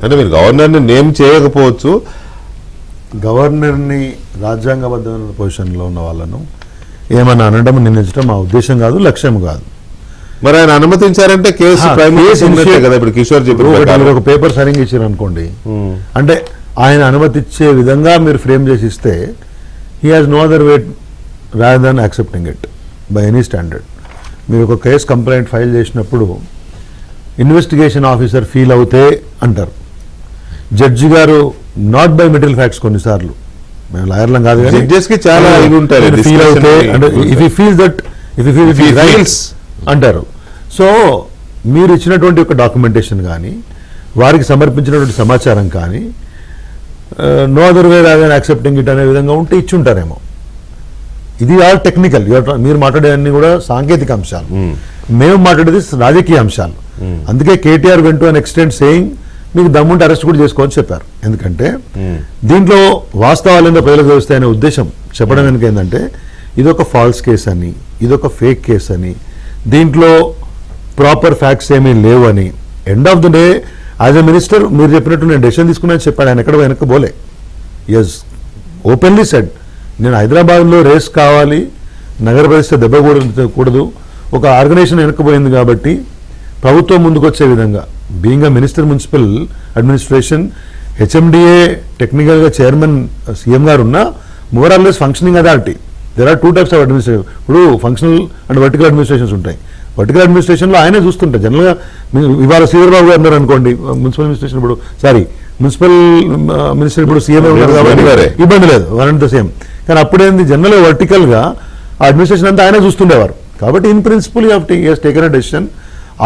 అంటే మీరు గవర్నర్ని నేమ్ చేయకపోవచ్చు, గవర్నర్ని రాజ్యాంగబద్ధమైన పొజిషన్లో ఉన్న వాళ్ళను ఏమన్నా అనడం నిందించడం మా ఉద్దేశం కాదు, లక్ష్యం కాదు. మరి ఆయన అనుమతించారంటే కేసు కదా. ఇప్పుడు కిషోర్ చెప్పారు ఒక పేపర్ సైనింగ్ ఇచ్చారు అనుకోండి, అంటే ఆయన అనుమతిచ్చే విధంగా మీరు ఫ్రేమ్ చేసి ఇస్తే he has no other way rather than accepting it by any standard. మీరు ఒక కేసు కంప్లైంట్ ఫైల్ చేసినప్పుడు ఇన్వెస్టిగేషన్ ఆఫీసర్ ఫీల్ అవుతే అంటారు, జడ్జి గారు నాట్ బై మెటీరియల్ ఫ్యాక్ట్స్ కొన్నిసార్లు, మేము లాయర్లం కాదు కానీ చాలా ఫీల్ అవుతే అంటే if you feel that if you feel rights అంటారు. సో మీరు ఇచ్చినటువంటి ఒక డాక్యుమెంటేషన్ కానీ వారికి సమర్పించినటువంటి సమాచారం కానీ no other way rather than accepting it అనే విధంగా ఉంటే ఇచ్చుంటారేమో. ఇది ఆల్ టెక్నికల్, మీరు మాట్లాడేవన్నీ కూడా సాంకేతిక అంశాలు, మేము మాట్లాడేది రాజకీయ అంశాలు. అందుకే KTR went to an extent saying మీకు దమ్ముంటే అరెస్ట్ కూడా చేసుకోవని చెప్పారు. ఎందుకంటే దీంట్లో వాస్తవాలు ఏందో ప్రజలకు తెలుస్తాయి అనే ఉద్దేశం చెప్పడం వెనుక ఏంటంటే ఇదొక ఫాల్స్ కేసు అని, ఇదొక ఫేక్ కేసు అని, దీంట్లో ప్రాపర్ ఫ్యాక్ట్స్ ఏమీ లేవు అని. End of the day as a minister మీరు చెప్పినట్టు నేను డెసిషన్ తీసుకున్నాను చెప్పాడు. ఆయన ఎక్కడ వెనక్కి పోలే, ఎస్ ఓపెన్లీ సెడ్ నేను హైదరాబాద్లో రేస్ కావాలి, నగర పరిస్థితి దెబ్బకూడదు, ఒక ఆర్గనైజేషన్ వెనక్కిపోయింది కాబట్టి ప్రభుత్వం ముందుకు వచ్చే విధంగా being a minister municipal administration HMDA టెక్నికల్గా చైర్మన్ సీఎం గారు ఉన్న more or less functioning authority. There are two types of administration. ఇప్పుడు ఫంక్షనల్ అండ్ వర్టికల్ అడ్మినిస్ట్రేషన్స్ ఉంటాయి. వర్టికల్ అడ్మినిస్ట్రేషన్లో ఆయనే చూస్తుంటారు జనరల్గా. ఇవాళ శ్రీధర్ బాబు గారు అన్నారు అనుకోండి, మున్సిపల్ అడ్మినిస్ట్రేషన్ ఇప్పుడు మున్సిపల్ మినిస్టర్ ఇప్పుడు సీఎం ఉన్నారు కాబట్టి ఇబ్బంది లేదు, వన్ అండ్ ద సేమ్. కానీ అప్పుడేంది జనరల్గా వర్టికల్గా ఆ అడ్మినిస్ట్రేషన్ అంతా ఆయనే చూస్తుండేవారు. కాబట్టి in principle you have taken a decision.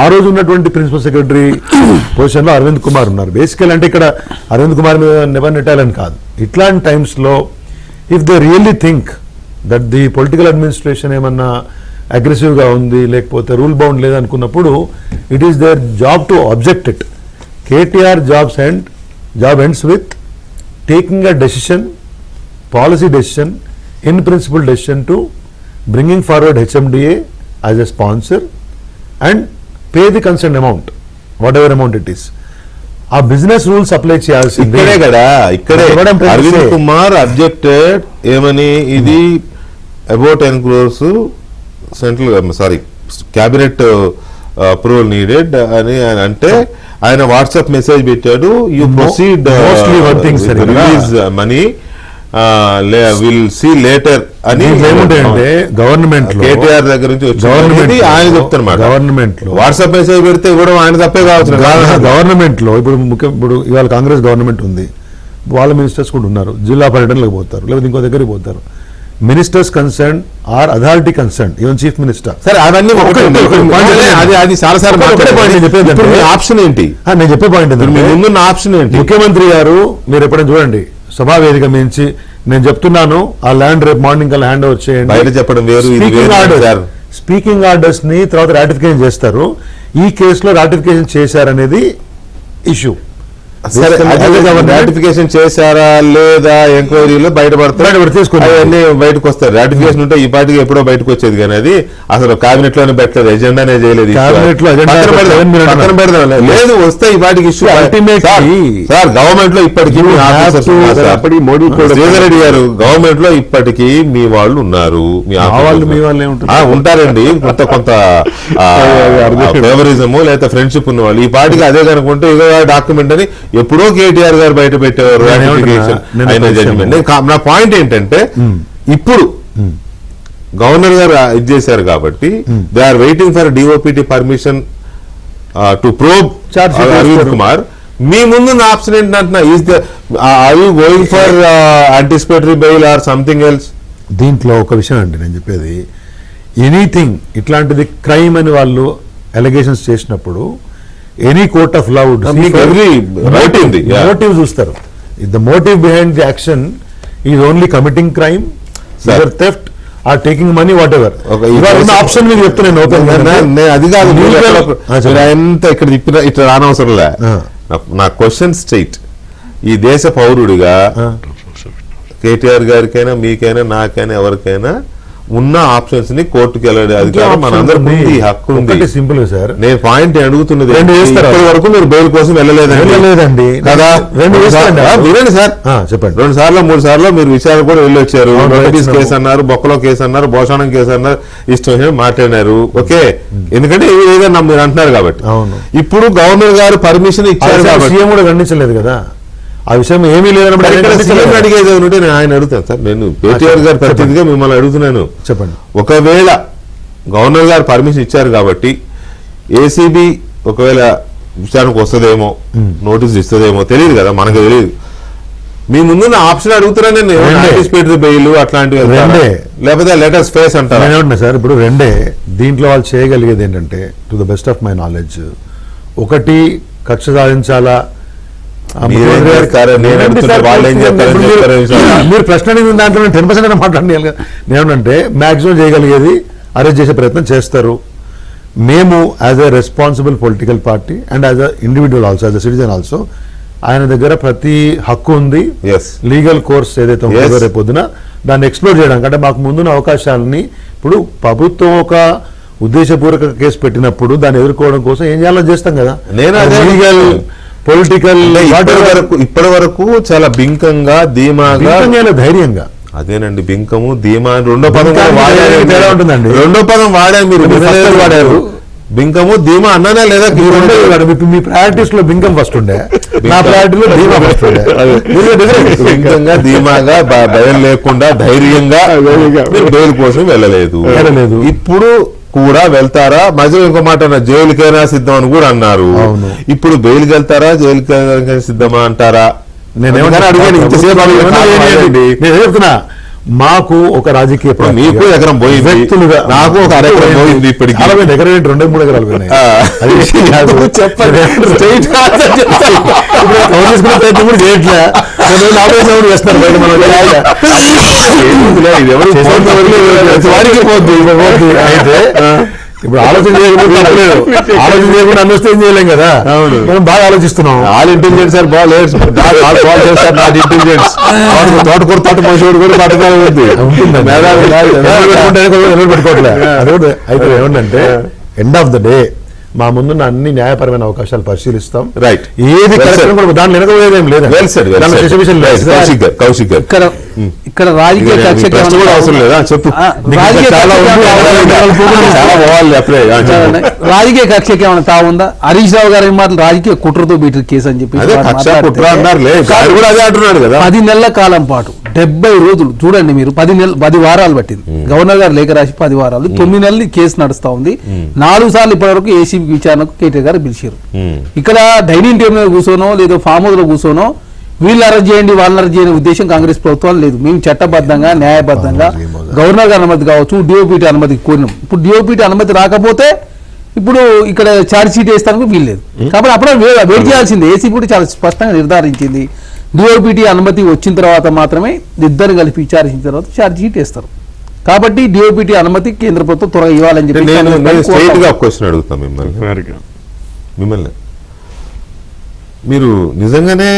ఆ రోజు ఉన్నటువంటి ప్రిన్సిపల్ సెక్రటరీ పొజిషన్లో అరవింద్ కుమార్ ఉన్నారు. బేసికల్ అంటే ఇక్కడ అరవింద్ కుమార్ మీద నెవర్ నెట్టాలని కాదు. ఇట్లాంటి టైమ్స్లో if they really think that the political administration ఏమన్నా అగ్రెసివ్గా ఉంది, లేకపోతే రూల్ బౌండ్ లేదనుకున్నప్పుడు it is their job to object it. KTR job ends with taking a decision, policy decision, in principle decision to bringing forward HMDA as a sponsor and pay the concerned amount, whatever amount it is. ఆ business rules apply చేయాల్సింది ఇక్కడే కదా. ఇక్కడే Arvind Kumar objected ఏమని, ఇది about 10 crores central cabinet approval needed అని ఆయన అంటే ఆయన వాట్సాప్ మెసేజ్ పెట్టాడు, you proceed release money will see later అని. ఏముంటాయంటే గవర్నమెంట్ కేటీఆర్ దగ్గర నుంచి వచ్చి ఆయన చెప్తారు గవర్నమెంట్ లో వాట్సాప్ మెసేజ్ పెడితే కూడా ఆయన తప్పే కావచ్చు. గవర్నమెంట్ లో ఇప్పుడు ఇవాళ కాంగ్రెస్ గవర్నమెంట్ ఉంది, వాళ్ళ మినిస్టర్స్ కూడా ఉన్నారు, జిల్లా పర్యటనలకు పోతారు, లేకపోతే ఇంకో దగ్గరికి పోతారు. Ministers concern or authority concern, even chief minister. సరే అవన్నీ అది చాలా సార్ ఆప్షన్ ఏంటి, నేను చెప్పే పాయింట్ ముందున్న ఆప్షన్ ఏంటి? ముఖ్యమంత్రి గారు మీరు ఎప్పుడైనా చూడండి సభా వేదిక మించి నేను చెప్తున్నాను ఆ ల్యాండ్ రేపు మార్నింగ్ కల్లా హ్యాండ్ ఓవర్ చేయండి. బయట చెప్పడం వేరు, ఇది వేరు సార్. స్పీకింగ్ ఆర్డర్స్ ని తర్వాత రాటిఫికేషన్ చేస్తారు. ఈ కేసులో రాటిఫికేషన్ చేశారనేది ఇష్యూ. సరే, రాటిఫికేషన్ చేశారా లేదా ఎంక్వైరీలో అవన్నీ బయటకు వస్తారు. రాటిఫికేషన్ ఉంటే ఈ పార్టీకి ఎప్పుడో బయటకు వచ్చేది, కానీ అది అసలు కేబినెట్ లోనే పెట్టలేదు, ఎజెండానే చేయలేదు. పక్కన పెడదాం. లేదు, వస్తే ఈ పార్టీకి ఇష్యూ. సార్, గవర్నమెంట్ లో ఇప్పటికీ శ్రీధర్ రెడ్డి గారు, గవర్నమెంట్ లో ఇప్పటికీ మీ వాళ్ళు ఉన్నారు, మీ ఉంటారండి. కొంత ఫేవరిజం లేదా ఫ్రెండ్షిప్ ఉన్న వాళ్ళు. ఈ పార్టీకి అదే కనుకుంటే ఇదో డాక్యుమెంట్ అని ఎప్పుడో కేటీఆర్ గారు బయట పెట్టేవారు. నా పాయింట్ ఏంటంటే, ఇప్పుడు గవర్నర్ గారు ఇది చేశారు కాబట్టి they are waiting for DOPT permission to probe Arvind Kumar. మీ ముందు నా ఆప్షన్ ఏంటంటున్నా, are you going for anticipatory bail or something else? దీంట్లో ఒక విషయం అండి నేను చెప్పేది, ఎనీథింగ్ ఇట్లాంటిది క్రైమ్ అని వాళ్ళు అలిగేషన్స్ చేసినప్పుడు any court of law would motive చూస్తారు. The motive behind the action is only committing crime, theft or taking money, whatever. Option మీరు చెప్తున్నాను అది కాదు, ఎంత ఇక్కడ ఇట్లా రానవసరంలే. నా క్వశ్చన్ స్ట్రైట్, ఈ దేశ పౌరుడిగా కేటీఆర్ గారికైనా మీకైనా నాకైనా ఎవరికైనా ఉన్న ఆప్షన్స్ ని కోర్టుకి వెళ్ళే అధికారం మనందరికీ హక్కు ఉంది. సింపుల్ సార్, నేను పాయింట్ అడుగుతున్నది, ఇప్పటి వరకు మీరు బెయిల్ కోసం వెళ్ళలేదండి కదా? వినండి సార్, చెప్పండి. 2 సార్లు 3 సార్లు మీరు విచారణ కూడా వెళ్ళి వచ్చారు. నోటీస్ కేసు అన్నారు, బొక్కలో కేసు అన్నారు, భోషణం కేసు అన్నారు, ఇష్టం మాట్లాడినారు. ఓకే, ఎందుకంటే ఏదైనా మీరు అంటున్నారు కాబట్టి. ఇప్పుడు గవర్నర్ గారు పర్మిషన్ ఇచ్చారు కాబట్టి సీఎం కూడా ఖండించలేదు కదా ఆ విషయం. ఏమీ లేదన్నప్పుడు అడిగేది ఉంటే నేను ఆయన అడుగుతాను సార్. నేను కేటీఆర్ గారు ప్రతినిధిగా మిమ్మల్ని అడుగుతున్నాను, చెప్పండి. ఒకవేళ గవర్నర్ గారు పర్మిషన్ ఇచ్చారు కాబట్టి ఏసీబీ ఒకవేళ విచారణకు వస్తుందేమో, నోటీస్ ఇస్తుందేమో తెలియదు కదా, మనకు తెలియదు. మీ ముందున్న ఆప్షన్ అడుగుతున్నా నేను, యాంటిసిపేటరీ బెయిల్ అట్లాంటివి లేకపోతే లెటర్స్ ఫేస్ అంటారు సార్. ఇప్పుడు దీంట్లో వాళ్ళు చేయగలిగేది ఏంటంటే, to the best of my knowledge, ఒకటి కక్ష సాధించాలా. మీరు ప్రశ్న అడిగిన దాంట్లో 10% మాట్లాడాలి. నేనంటే మాక్సిమం చేయగలిగేది అరెస్ట్ చేసే ప్రయత్నం చేస్తారు. మేము as a responsible political party and as a individual also, as a citizen also, ఆయన దగ్గర ప్రతి హక్కు ఉంది. లీగల్ కోర్స్ ఏదైతే ఉంటుందో రేపు పొద్దున దాన్ని ఎక్స్ప్లోర్ చేయడానికి, అంటే మాకు ముందున్న అవకాశాలని, ఇప్పుడు ప్రభుత్వం ఒక ఉద్దేశపూర్వక కేసు పెట్టినప్పుడు దాన్ని ఎదుర్కోవడం కోసం ఏం చేయాలో చేస్తాం కదా. లీగల్ పొలిటికల్ ఇప్పటి వరకు చాలా బింకంగా ధీమాగా ధైర్యంగా, అదేనండి బింకము ధీమా రెండో పదం ఉంటుందండి. రెండో పదం వాడారు మీరు, వాడారు బింకము ధీమా అన్నానే లేదా? మీ ప్రయారిటీస్ లో బింకం ఫస్ట్ ఉండే, నా ప్రయారిటీలో ధీమా ఫస్ట్ ఉండే. బింకంగా ధీమాగా భయం లేకుండా ధైర్యంగా బెయిల్ కోసం వెళ్ళలేదు. ఇప్పుడు కూడా వెళ్తారా? మధ్యలో ఇంకో మాట, జైలుకైనా సిద్ధం అని కూడా అన్నారు. ఇప్పుడు బెయిల్కి వెళ్తారా, జైలుకైనా సిద్ధమా అంటారా? చెప్తున్నా, మాకు ఒక రాజకీయ మీకు ఎకరం పోయింది, నాకు ఒక అరెకరం పోయింది. ఇప్పటికి ఎకరం 2-3 ఎకరాలు పోయినాయి. చేస్తారు బయట మనం అయితే. ఇప్పుడు ఆలోచన చేయకుండా అన్వస్తే ఏం చేయలేం కదా. మనం బాగా ఆలోచిస్తున్నాం. ఆల్ ఇంటెలిజెన్స్ సార్ బాగాలేదు, తోటకూర తోట మనుషుడు కూడా పథకాలు పెట్టుకోవట్లేదు. అదే అయితే ఏమంటే ఎండ్ ఆఫ్ ద డే మా ముందున్న అన్ని న్యాయపరమైన అవకాశాలు పరిశీలిస్తాం. రైట్, ఏది దాన్ని వెనకపోయేదేం లేదు. ఇక్కడ రాజకీయ అవసరం లేదా చెప్పు. రాజకీయ కక్షకి ఏమైనా తావుందా? హరీష్ రావు గారి మాటలు రాజకీయ కుట్రతో బీటర్ కేసు అని చెప్పి 10 నెలల కాలం పాటు 70 రోజులు చూడండి మీరు, 10 వారాలు పట్టింది. గవర్నర్ గారు లేఖ రాసి 10 వారాలు, 9 నెలలు కేసు నడుస్తా ఉంది. 4 సార్లు ఇప్పటి వరకు ఏసీబీ విచారణకు కేటీఆర్ గారు పిలిచారు. ఇక్కడ డైనింగ్ టేబుల్ మీద కూర్చోనో లేదా ఫామ్ హౌస్ లో కూర్చోనో వీళ్ళు అరెస్ట్ చేయండి వాళ్ళని అరెస్ట్ చేయని ఉద్దేశం కాంగ్రెస్ ప్రభుత్వం లేదు. మేము చట్టబద్ధంగా న్యాయబద్ధంగా గవర్నర్ గారి అనుమతి కావచ్చు, డిఓపిటి అనుమతి కోరినాం. ఇప్పుడు డిఓపిటి అనుమతి రాకపోతే ఇప్పుడు ఇక్కడ ఛార్జ్ షీట్ వేస్తానికి వీల్లేదు. కాబట్టి అప్పుడే వెయిట్ చేయాల్సింది. ఏసీ కూడా చాలా స్పష్టంగా నిర్ధారించింది. డిఓపిటి అనుమతి వచ్చిన తర్వాత మాత్రమే ఇద్దరు కలిపి విచారించిన తర్వాత ఛార్జ్ షీట్ వేస్తారు. కాబట్టి డిఓపిటి అనుమతి కేంద్ర ప్రభుత్వం త్వరగా ఇవ్వాలని చెప్పి నేను స్ట్రైట్ గా ఒక క్వశ్చన్ అడుగుతాను మిమ్మల్ని. మీరు నిజంగానే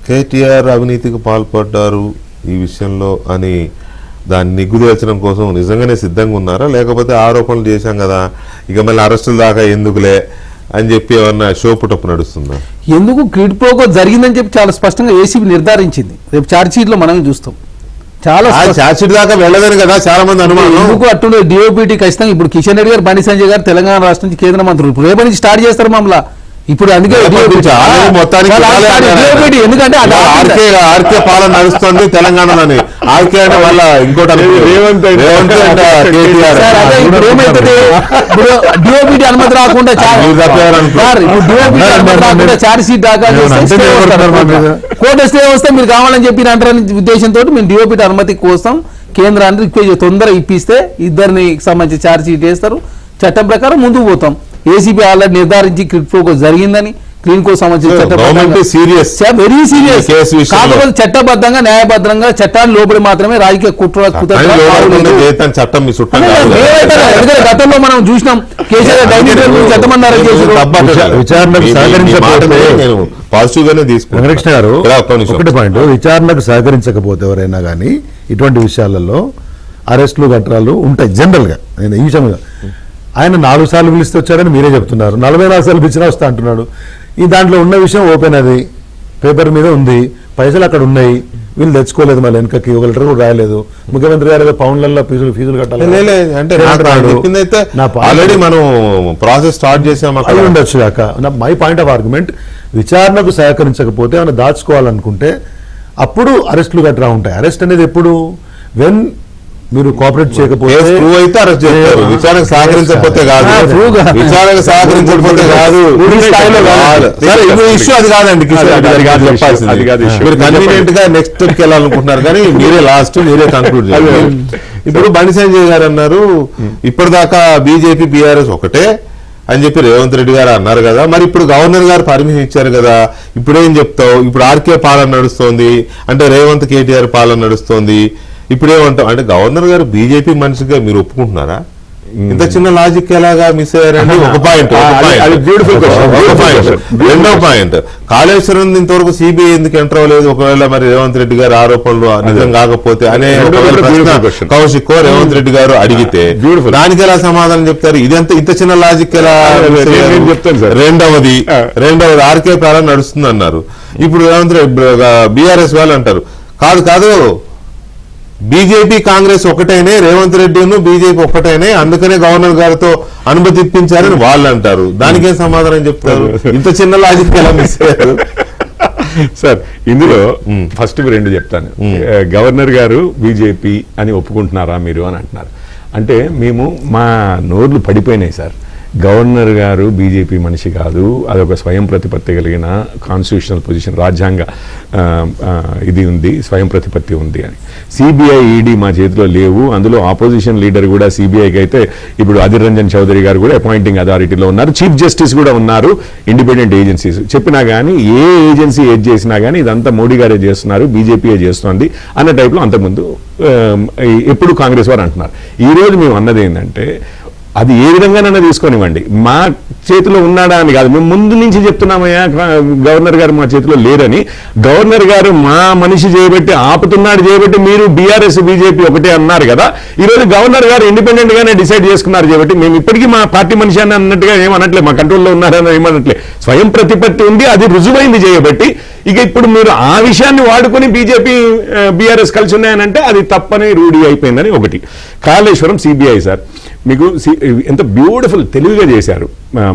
కేటీఆర్ అవినీతికి పాల్పడ్డారు ఈ విషయంలో అని దాన్ని నిగ్గుదేల్చడం కోసం నిజంగానే సిద్ధంగా ఉన్నారా, లేకపోతే ఆరోపణలు చేశాం కదా ఇక మళ్ళీ అరెస్టుల దాకా ఎందుకులే అని చెప్పి ఏమన్నా షో పుటప్ నడుస్తుందా? ఎందుకు క్విడ్ ప్రోకో జరిగిందని చెప్పి చాలా స్పష్టంగా ఏసీబీ నిర్ధారించింది. రేపు ఛార్జ్ షీట్ లో మనం చూస్తాం. చాలా ఛార్జ్షీట్ దాకా వెళ్ళదని కదా చాలా మంది అనుమానం. ఎందుకు అట్టుండే డిఓపిటి ఖచ్చితంగా ఇప్పుడు కిషన్ రెడ్డి గారు, బండి సంజయ్ గారు తెలంగాణ రాష్ట్రం నుంచి కేంద్ర మంత్రులు ఇప్పుడు రేపటి నుంచి స్టార్ట్ చేస్తారు మమ్మల్ని. ఇప్పుడు అందుకే మొత్తానికి ఎందుకంటే ఆర్కే పాలన నడుస్తుంది తెలంగాణలోని. ఆర్కే అంటే వాళ్ళ ఇంకోటి రేవంత్ ఇప్పుడు ఏమైతుంది, ఇప్పుడు డిఓపిటి అనుమతి రాకుండా ఛార్జ్ షీట్ దాకా కోర్టు స్టే వస్తే మీరు కావాలని చెప్పి అంటారని ఉద్దేశంతో మేము డిఓపిటి అనుమతి కోసం కేంద్రాన్ని రిక్వెస్ట్ తొందరగా ఇప్పిస్తే ఇద్దరిని సంబంధించి ఛార్జ్ షీట్ వేస్తారు. చట్టం ప్రకారం ముందుకు పోతాం. ఏసీబీ ఆల్రెడీ నిర్ధారించి క్విడ్ ప్రోకో జరిగిందని, క్లీన్ కో సంబంధించిన వెరీ సీరియస్. కాకపోతే చట్టబద్ధంగా న్యాయబద్ధంగా చట్టాన్ని లోబడి మాత్రమే రాజకీయ చట్టం ఎందుకంటే గతంలో మనం చూసినాం కేసీఆర్ డైనింగ్ ఎంతమంది పాజిటివ్ గానే తీసుకున్నాను. వెంకటకృష్ణ గారు ఒకటి పాయింట్, విచారణకు సహకరించకపోతే ఎవరైనా కానీ ఇటువంటి విషయాలలో అరెస్టులు గట్రాలు ఉంటాయి జనరల్ గా. నేను ఈ విషయంగా ఆయన 4 సార్లు పిలిస్తే వచ్చారని మీరే చెప్తున్నారు, 44 సార్లు పిలిచినా వస్తా అంటున్నాడు. ఈ దాంట్లో ఉన్న విషయం ఓపెన్, అది పేపర్ మీద ఉంది, పైసలు అక్కడ ఉన్నాయి, వీళ్ళు తెచ్చుకోలేదు, మళ్ళీ వెనకకి ఒక లెటర్ కూడా రాయలేదు. ముఖ్యమంత్రి గారు పౌండ్లలో ఫీజులు కట్టాలి అంటే ఆల్రెడీ మనం ప్రాసెస్ స్టార్ట్ చేసాం అయి ఉండొచ్చు కాక. మై పాయింట్ ఆఫ్ ఆర్గ్యుమెంట్, విచారణకు సహకరించకపోతే ఏమైనా దాచుకోవాలనుకుంటే అప్పుడు అరెస్టులు గట్రా ఉంటాయి. అరెస్ట్ అనేది ఎప్పుడు, వెన్ మీరు కోఆపరేట్ చేయకపోతే అయితే అరెస్ట్ చేస్తారు. విచారణకు సహకరించకపోతే కాదు, విచారణకు సహకరించకపోతే కాదు. ఇష్యూ అది కాదండి, మీరు కన్వీనియంట్ గా నెక్స్ట్ కి వెళ్ళాలనుకుంటున్నారు కానీ మీరే లాస్ట్, మీరే కంక్లూడ్ చేయాలి. ఇప్పుడు బండి సంజయ్ గారు అన్నారు ఇప్పటిదాకా బీజేపీ బీఆర్ఎస్ ఒకటే అని చెప్పి రేవంత్ రెడ్డి గారు అన్నారు కదా, మరి ఇప్పుడు గవర్నర్ గారు పర్మిషన్ ఇచ్చారు కదా, ఇప్పుడేం చెప్తావు? ఇప్పుడు ఆర్కే పాలన నడుస్తోంది అంటే రేవంత్ కేటీఆర్ పాలన నడుస్తోంది, ఇప్పుడేమంటాం అంటే గవర్నర్ గారు బీజేపీ మనిషిగా మీరు ఒప్పుకుంటున్నారా? ఇంత చిన్న లాజిక్ ఎలాగా మిస్ అయ్యారండి? ఒక పాయింట్. రెండో పాయింట్, కాళేశ్వరం ఇంతవరకు సిబిఐ ఎందుకు ఎంటర్ అవ్వలేదు? ఒకవేళ మరి రేవంత్ రెడ్డి గారు ఆరోపణలు నిజం కాకపోతే అనే కౌశిక్ రేవంత్ రెడ్డి గారు అడిగితే దానికి ఎలా సమాధానం చెప్తారు? ఇదంతా ఇంత చిన్న లాజిక్ ఎలా? రెండవది ఆర్కే పాలన నడుస్తుంది అన్నారు. ఇప్పుడు రేవంత్ రెడ్డి బీఆర్ఎస్ వాళ్ళు అంటారు కాదు బీజేపీ కాంగ్రెస్ ఒకటైనే, రేవంత్ రెడ్డిను బీజేపీ ఒక్కటైనే, అందుకనే గవర్నర్ గారితో అనుమతి ఇప్పించారని వాళ్ళు అంటారు. దానికేం సమాధానం చెప్తారు? ఇంత చిన్న లాజిక్ ఎలా మిస్ అయ్యారు? సార్ ఇందులో ఫస్ట్ 2 చెప్తాను. గవర్నర్ గారు బీజేపీ అని ఒప్పుకుంటున్నారా మీరు అని అంటున్నారు. అంటే మేము మా నోర్లు పడిపోయినాయి సార్. గవర్నర్ గారు బీజేపీ మనిషి కాదు, అదొక స్వయం ప్రతిపత్తి కలిగిన కాన్స్టిట్యూషనల్ పొజిషన్, రాజ్యాంగ ఇది ఉంది, స్వయం ప్రతిపత్తి ఉంది అని. సిబిఐ ఈడీ మా చేతిలో లేవు. అందులో ఆపోజిషన్ లీడర్ కూడా సిబిఐకి అయితే ఇప్పుడు అధిర్ రంజన్ చౌదరి గారు కూడా అపాయింటింగ్ అథారిటీలో ఉన్నారు, చీఫ్ జస్టిస్ కూడా ఉన్నారు, ఇండిపెండెంట్ ఏజెన్సీస్. చెప్పినా కానీ ఏ ఏజెన్సీ ఏది చేసినా కానీ ఇదంతా మోడీ గారే చేస్తున్నారు, బీజేపీయే చేస్తుంది అన్న టైప్లో అంతకుముందు ఎప్పుడు కాంగ్రెస్ వారు అంటున్నారు. ఈరోజు మేము అన్నది ఏంటంటే అది ఏ విధంగానైనా తీసుకొనివ్వండి, మా చేతిలో ఉన్నాడా అని కాదు, మేము ముందు నుంచి చెప్తున్నామయ్యా గవర్నర్ గారు మా చేతిలో లేరని. గవర్నర్ గారు మా మనిషి చేయబట్టి ఆపుతున్నాడు చేయబట్టి మీరు బీఆర్ఎస్ బీజేపీ ఒకటే అన్నారు కదా. ఈరోజు గవర్నర్ గారు ఇండిపెండెంట్ గానే డిసైడ్ చేసుకున్నారు చేయబట్టి మేము ఇప్పటికీ మా పార్టీ మనిషి అని అన్నట్టుగా ఏమనట్లే, మా కంట్రోల్లో ఉన్నారని ఏమనట్లే. స్వయం ప్రతిపత్తి ఉంది, అది రుజువైంది చేయబట్టి. ఇక ఇప్పుడు మీరు ఆ విషయాన్ని వాడుకొని బీజేపీ బీఆర్ఎస్ కలిసి ఉన్నాయనంటే అది తప్పని రూఢి అయిపోయిందని ఒకటి. కాళేశ్వరం సిబిఐ సార్ మీకు ఎంత బ్యూటిఫుల్ తెలివిగా చేశారు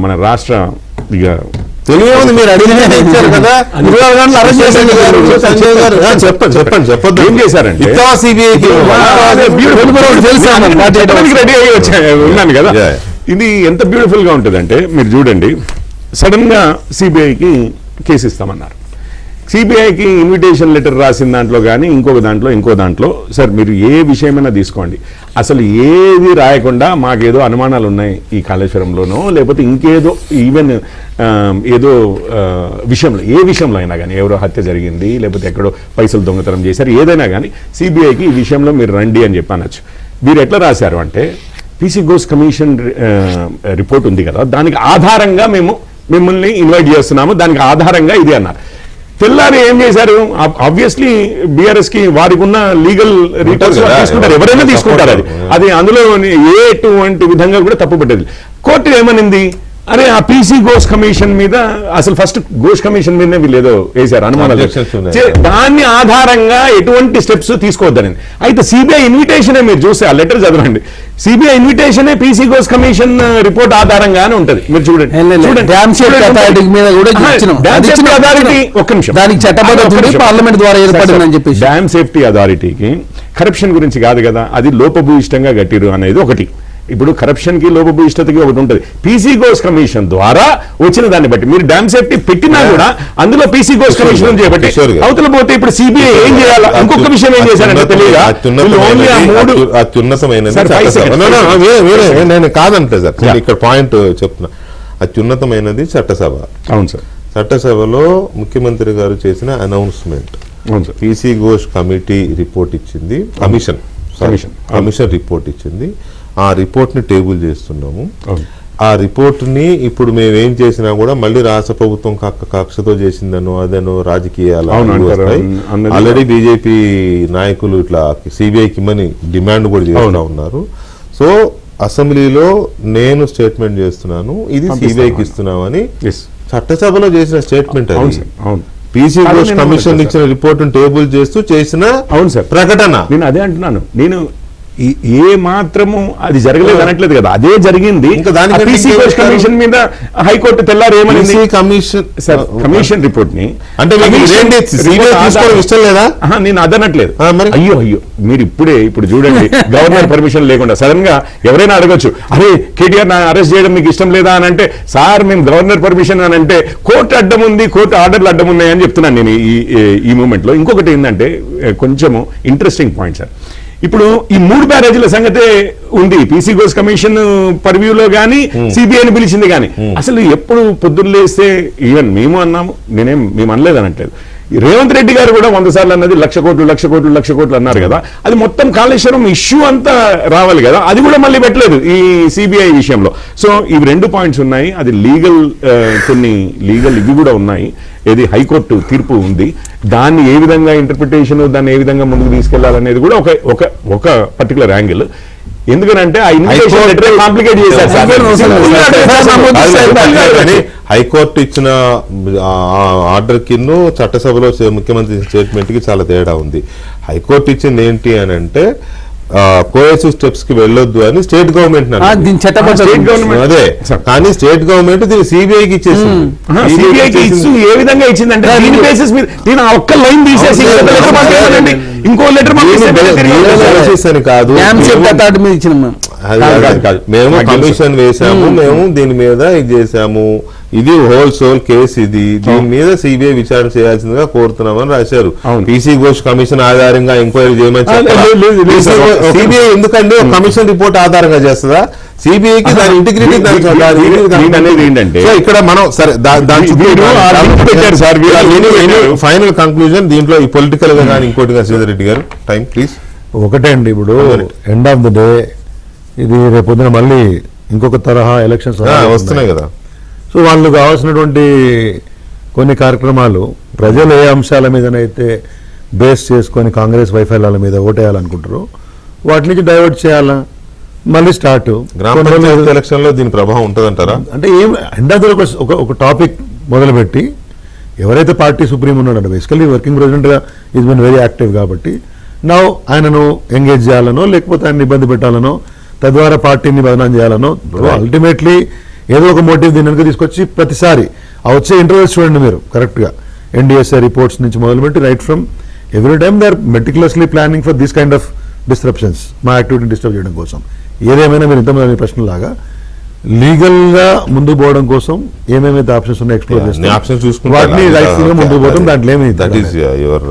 మన రాష్ట్ర. ఇక తెలియదు మీరు అడిగినారు కదా, చెప్పండి ఏం చేశారంటే రెడీ అయ్యి ఉన్నాను కదా. ఇది ఎంత బ్యూటిఫుల్ గా ఉంటుందంటే మీరు చూడండి, సడన్ గా సిబిఐకి కేసు ఇస్తామన్నారు. సిబిఐకి ఇన్విటేషన్ లెటర్ రాసిన దాంట్లో కానీ ఇంకో దాంట్లో సార్ మీరు ఏ విషయమైనా తీసుకోండి, అసలు ఏది రాయకుండా మాకేదో అనుమానాలు ఉన్నాయి ఈ కాళేశ్వరంలోనో లేకపోతే ఇంకేదో ఈవెన్ ఏదో విషయంలో ఏ విషయంలో అయినా కానీ ఎవరో హత్య జరిగింది లేకపోతే ఎక్కడో పైసలు దొంగతనం చేశారు ఏదైనా కానీ సిబిఐకి ఈ విషయంలో మీరు రండి అని చెప్పి అనొచ్చు. మీరు ఎట్లా రాశారు అంటే పీసీ ఘోష్ కమిషన్ రిపోర్ట్ ఉంది కదా, దానికి ఆధారంగా మేము మిమ్మల్ని ఇన్వైట్ చేస్తున్నాము, దానికి ఆధారంగా ఇది అన్నారు. తెల్లారి ఏం చేశారు, ఆబ్వియస్లీ బీఆర్ఎస్ కి వారికి ఉన్న లీగల్ రిపోర్ట్స్ తీసుకుంటారు, ఎవరైనా తీసుకుంటారు. అది అందులో ఎటువంటి విధంగా కూడా తప్పు పెట్టేది. కోర్టు ఏమనింది, అరే ఆ పీసీ ఘోష్ కమిషన్ మీద అసలు ఫస్ట్ ఘోష్ కమిషన్ మీదనే వీళ్ళు ఏదో వేశారు అనుమానాలు, దాన్ని ఆధారంగా ఎటువంటి స్టెప్స్ తీసుకోవద్దని. అయితే సిబిఐ ఇన్విటేషనే మీరు చూస్తే ఆ లెటర్ చదవండి, సిబిఐ ఇన్విటేషనే పీసీ ఘోష్ కమిషన్ రిపోర్ట్ ఆధారంగానే ఉంటది. మీరు చూడండి ఒక్క నిమిషం, దానికి చట్టబద్ధత పార్లమెంట్ ద్వారా ఏర్పడిందని చెప్పి డ్యామ్ సేఫ్టీ అథారిటీకి కరప్షన్ గురించి కాదు కదా, అది లోపభూయిష్టంగా కట్టిరు అనేది ఒకటి. ఇప్పుడు కరప్షన్ కి లోపభూయిష్టతకి ఒకటి ఉంటుంది. పీసీ ఘోష్ కమిషన్ ద్వారా వచ్చిన దాన్ని బట్టి మీరు డ్యామ్ సేఫ్టీ పెట్టినా కూడా అందులో పీసీ ఘోష్ కమిషన్ చేయబట్టి అవతల పోతే ఇప్పుడు సిబిఐ ఏం చేయాలి, ఇంకొక విషయం ఏం చేశారంటే తెలియదా, నేను కాదంటే సార్ ఇక్కడ పాయింట్ చెప్తున్నా, అత్యున్నతమైనది చట్టసభ. అవును సార్, చట్టసభలో ముఖ్యమంత్రి గారు చేసిన announcement, PC Ghosh committee report ఇచ్చింది, కమిషన్ రిపోర్ట్ ఇచ్చింది, ఆ రిపోర్ట్ ని టేబుల్ చేస్తున్నాము. ఆ రిపోర్ట్ ని ఇప్పుడు మేము ఏం చేసినా కూడా మళ్ళీ రాష్ట్ర ప్రభుత్వం కక్షతో చేసిందనో అదనో రాజకీయాలు ఆల్రెడీ బీజేపీ నాయకులు ఇట్లా సిబిఐకి ఇమ్మని డిమాండ్ కూడా చేస్తూ ఉన్నారు. సో అసెంబ్లీలో నేను స్టేట్మెంట్ చేస్తున్నాను, ఇది సిబిఐకి ఇస్తున్నామని చట్టసభలో చేసిన స్టేట్మెంట్ అది. పీసీ ఘోష్ కమిషన్ ఇచ్చిన రిపోర్ట్ టేబుల్ చేస్తూ చేసిన ప్రకటన. నేను అదే అంటున్నాను, నేను ఏ మాత్రము అది జరగలేదు అనట్లేదు కదా, అదే జరిగింది. పీసీ ఘోష్ కమిషన్ మీద హైకోర్టు తెల్లారు ఏమని కమిషన్ రిపోర్ట్ ని అంటే ఇష్టం లేదా, నేను అదనట్లేదు. అయ్యో మీరు ఇప్పుడు చూడండి గవర్నర్ పర్మిషన్ లేకుండా సడన్ గా ఎవరైనా అడగొచ్చు, అరే కేటీఆర్ అరెస్ట్ చేయడం మీకు ఇష్టం లేదా అని అంటే, సార్ మేము గవర్నర్ పర్మిషన్ అని అంటే కోర్టు అడ్డం ఉంది, కోర్టు ఆర్డర్లు అడ్డం ఉన్నాయని చెప్తున్నాను నేను ఈ మూమెంట్ లో. ఇంకొకటి ఏంటంటే కొంచెము ఇంట్రెస్టింగ్ పాయింట్ సార్, ఇప్పుడు ఈ 3 బ్యారేజీల సంగతే ఉంది పీసీ ఘోష్ కమిషన్ పర్వ్యూలో గానీ సిబిఐని పిలిచింది కానీ, అసలు ఎప్పుడు పొద్దున్న లేస్తే ఈవెన్ మేము అన్నాము, మేము అనలేదు అనట్లేదు, రేవంత్ రెడ్డి గారు కూడా 100 సార్లు అన్నది 1,00,00,00,00,00,00,00,00,00,00,00,00,00,00,00,00,00,00,00,00,00,00,00,00,00,00,00,00,00,00,00,00,00,00,00,00,00,00,00,00,00,00,00,00,00,00,00,00,00,00,00,00,00,అన్నారు కదా, అది మొత్తం కాళేశ్వరం ఇష్యూ అంతా రావాలి కదా, అది కూడా మళ్ళీ పెట్టలేదు ఈ సిబిఐ విషయంలో. సో ఇవి 2 పాయింట్స్ ఉన్నాయి, అది లీగల్ కొన్ని లీగల్ ఇవి కూడా ఉన్నాయి, ఏది హైకోర్టు తీర్పు ఉంది, దాన్ని ఏ విధంగా ఇంటర్ప్రిటేషన్, దాన్ని ఏ విధంగా ముందుకు తీసుకెళ్లాలనేది కూడా ఒక పర్టికులర్ యాంగిల్. ఎందుకనంటే ఆ ఇన్విటేషన్ లెటర్ కాంప్లికేట్ చేశారు. హైకోర్టు ఇచ్చిన ఆర్డర్ కిన్ను చట్టసభలో ముఖ్యమంత్రి స్టేట్మెంట్ కి చాలా తేడా ఉంది. హైకోర్టు ఇచ్చింది ఏంటి అని అంటే కోఎసివ్ స్టెప్స్ కి వెళ్ళొద్దు అని స్టేట్ గవర్నమెంట్ అదే, కానీ స్టేట్ గవర్నమెంట్ దీన్ని సిబిఐకి ఇచ్చేసింది. ఏ విధంగా ఇచ్చిందంటే దీని బేసిస్ మీద దీని ఒక్క లైన్ తీసేసి ఇంకో లెటర్ అని కాదు, మేము కమిషన్ వేసాము, మేము దీని మీద ఇది చేసాము, ఇది హోల్ సోల్ కేసు, ఇది దీని మీద సిబిఐ విచారణ చేయాల్సిందిగా కోరుతున్నామని రాశారు. పీసీ ఘోష్ కమిషన్ ఆధారంగా ఎంక్వైరీ చేయమని సిబిఐ ఎందుకంటే కమిషన్ రిపోర్ట్ ఆధారంగా చేస్తుందా? సిబిఐకి దాని ఇంటిగ్రిటీ ఏంటంటే ఇక్కడ మనం సరే ఫైనల్ కంక్లూజన్ దీంట్లో ఈ పొలిటికల్ గా కానీ ఇంకోటిగా శ్రీధర్ రెడ్డి గారు టైం ప్లీజ్. ఒకటే అండి, ఇప్పుడు ఎండ్ ఆఫ్ ద డే ఇది రేపొద్దున మళ్ళీ ఇంకొక తరహా ఎలక్షన్స్ వస్తున్నాయి కదా, సో వాళ్ళు కావాల్సినటువంటి కొన్ని కార్యక్రమాలు ప్రజలు ఏ అంశాల మీదనైతే బేస్ చేసుకొని కాంగ్రెస్ వైఫల్యాల మీద ఓటేయాలనుకుంటారో వాటి నుంచి డైవర్ట్ చేయాలా, మళ్ళీ స్టార్ట్ ఎలక్షన్ లో దీని ప్రభావం ఉంటుందంటారా? అంటే ఏం ఎండ్ ఒక టాపిక్ మొదలుపెట్టి ఎవరైతే పార్టీ సుప్రీం ఉన్నాడో బేసికలీ వర్కింగ్ ప్రెసిడెంట్గా ఈజ్ బిన్ వెరీ యాక్టివ్ కాబట్టి నా ఆయనను ఎంగేజ్ చేయాలనో లేకపోతే ఆయన ఇబ్బంది పెట్టాలనో తద్వారా పార్టీని బదనాం చేయాలనో, అల్టిమేట్లీ ఏదో ఒక మోటివ్ దీని వెనుక తీసుకొచ్చి ప్రతిసారి ఆ వచ్చే ఇంటర్వ్యూస్ చూడండి మీరు కరెక్ట్గా ఎన్డీఎస్ఐ రిపోర్ట్స్ నుంచి మొదలుపెట్టి right from every time they are meticulously planning for this kind of disruptions, మా యాక్టివిటీని డిస్టర్బ్ చేయడం కోసం. ఏదేమైనా మీరు ఇంతమంది ప్రశ్నలాగా లీగల్ గా ముందుకు పోవడం కోసం ఏమేమైతే ఆప్షన్స్ ఉన్నాయో ఎక్స్ప్లోర్ అన్ని చేస్తాం ఆప్షన్స్ చూసుకుంటే వాటిని రైట్ గా ముందుకు పోతాం దాంట్లో ఏమి దట్ ఈస్ యువర్